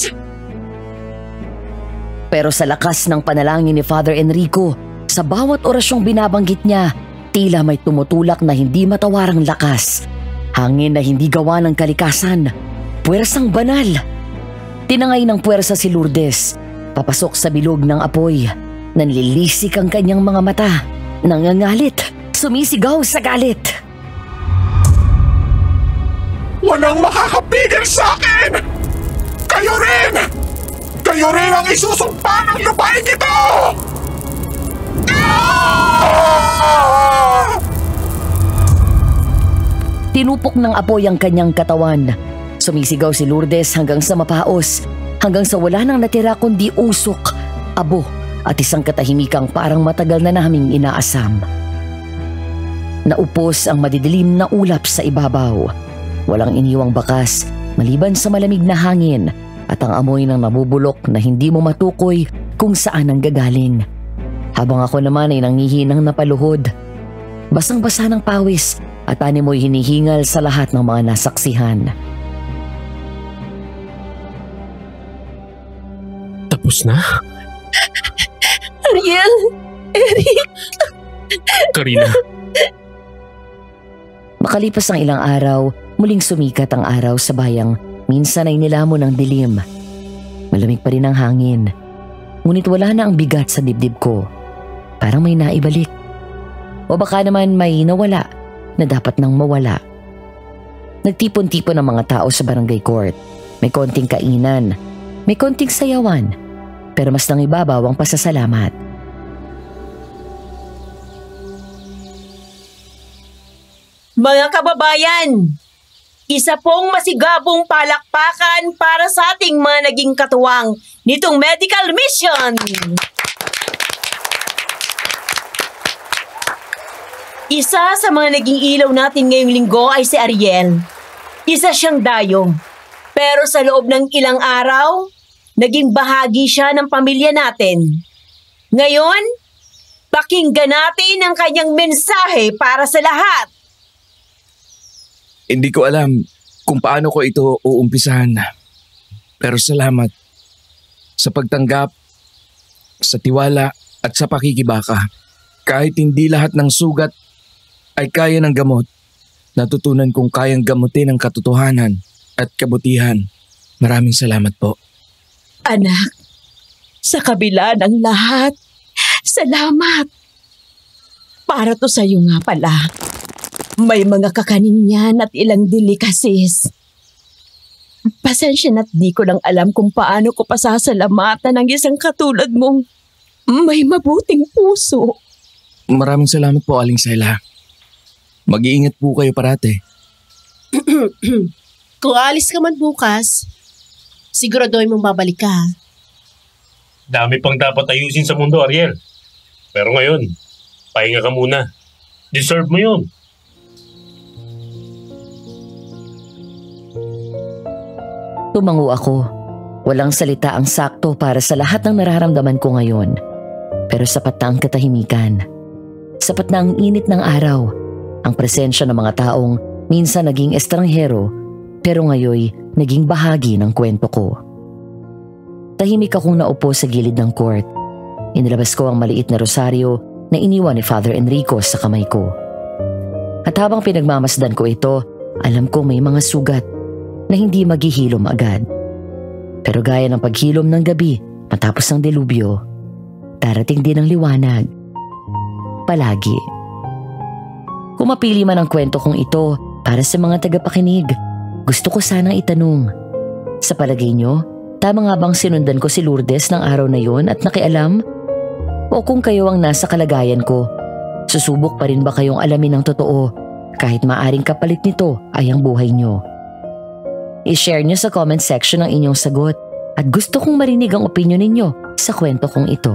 [SPEAKER 4] Pero sa lakas ng panalangin ni Father Enrico, sa bawat orasyong binabanggit niya, tila may tumutulak na hindi matawarang lakas. Hangin na hindi gawa ng kalikasan. Puwersang banal. Tinangay ng puwersa si Lourdes. Papasok sa bilog ng apoy. Nanlilisik ang kanyang mga mata. Nangangalit. Sumisigaw sa galit.
[SPEAKER 8] Walang makakapigil sa akin! Kayo rin! Kayo rin ang isusumpa ng lupain ito!
[SPEAKER 4] Tinupok ng apoy ang kanyang katawan. Sumisigaw si Lourdes hanggang sa mapaos, hanggang sa wala nang natira kundi usok, abo at isang katahimikang parang matagal na naming inaasam. Naupos ang madidilim na ulap sa ibabaw. Walang iniwang bakas maliban sa malamig na hangin at ang amoy ng nabubulok na hindi mo matukoy kung saan ang gagaling. habang ako naman ay nangihinang napaluhod. Basang-basa ng pawis at animoy hinihingal sa lahat ng mga nasaksihan.
[SPEAKER 3] Tapos na?
[SPEAKER 2] Ariel! Eric!
[SPEAKER 3] Karina.
[SPEAKER 4] Makalipas ang ilang araw, muling sumikat ang araw sa bayang minsan ay nilamon ng dilim. Malamig pa rin ang hangin. Ngunit wala na ang bigat sa dibdib ko. Parang may naibalik. O baka naman may nawala na dapat nang mawala. Nagtipon-tipon ang mga tao sa barangay court. May konting kainan, may konting sayawan, pero mas nangibabaw ang pasasalamat.
[SPEAKER 5] Mga kababayan, isa pong masigabong palakpakan para sa ating mga naging katuwang nitong medical mission. Isa sa mga naging ilaw natin ngayong linggo ay si Ariel. Isa siyang dayong. Pero sa loob ng ilang araw, naging bahagi siya ng pamilya natin. Ngayon, pakinggan natin ang kanyang mensahe para sa lahat.
[SPEAKER 1] Hindi ko alam kung paano ko ito uumpisahan. Pero salamat sa pagtanggap, sa tiwala at sa pakikibaka. Kahit hindi lahat ng sugat ay kaya ng gamot, natutunan kong kayang gamutin ang katotohanan at kabutihan. Maraming salamat po.
[SPEAKER 5] Anak, sa kabila ng lahat, salamat. Para to sa'yo nga pala. May mga kakanin yan at ilang delicacies. Pasensya na't di ko lang alam kung paano ko pasasalamatan ang isang katulad mong may mabuting puso.
[SPEAKER 1] Maraming salamat po, Aling Sela. Mag-iingat po kayo parate.
[SPEAKER 2] Kung alis ka man bukas, siguraduhin mong babalik ka.
[SPEAKER 3] Dami pang dapat ayusin sa mundo, Ariel. Pero ngayon, pahinga ka muna. Deserve mo yun.
[SPEAKER 4] Tumango ako. Walang salita ang sakto para sa lahat ng nararamdaman ko ngayon. Pero sapat na ang katahimikan. Sapat na ang init ng araw. Ang presensya ng mga taong minsan naging estranghero pero ngayoy naging bahagi ng kwento ko. Tahimik akong naupo sa gilid ng court. Inilabas ko ang maliit na rosaryo na iniwan ni Father Enrico sa kamay ko. At habang pinagmamasdan ko ito, alam ko may mga sugat na hindi maghihilom agad. Pero gaya ng paghilom ng gabi matapos ang delubyo, darating din ang liwanag. Palagi. Kung mapili man ang kwento kong ito para sa mga tagapakinig, gusto ko sanang itanong, sa palagay nyo, tama nga bang sinundan ko si Lourdes ng araw na yon at nakialam? O kung kayo ang nasa kalagayan ko, susubok pa rin ba kayong alamin ang totoo kahit maaring kapalit nito ay ang buhay nyo? I-share nyo sa comment section ang inyong sagot at gusto kong marinig ang opinyon ninyo sa kwento kong ito.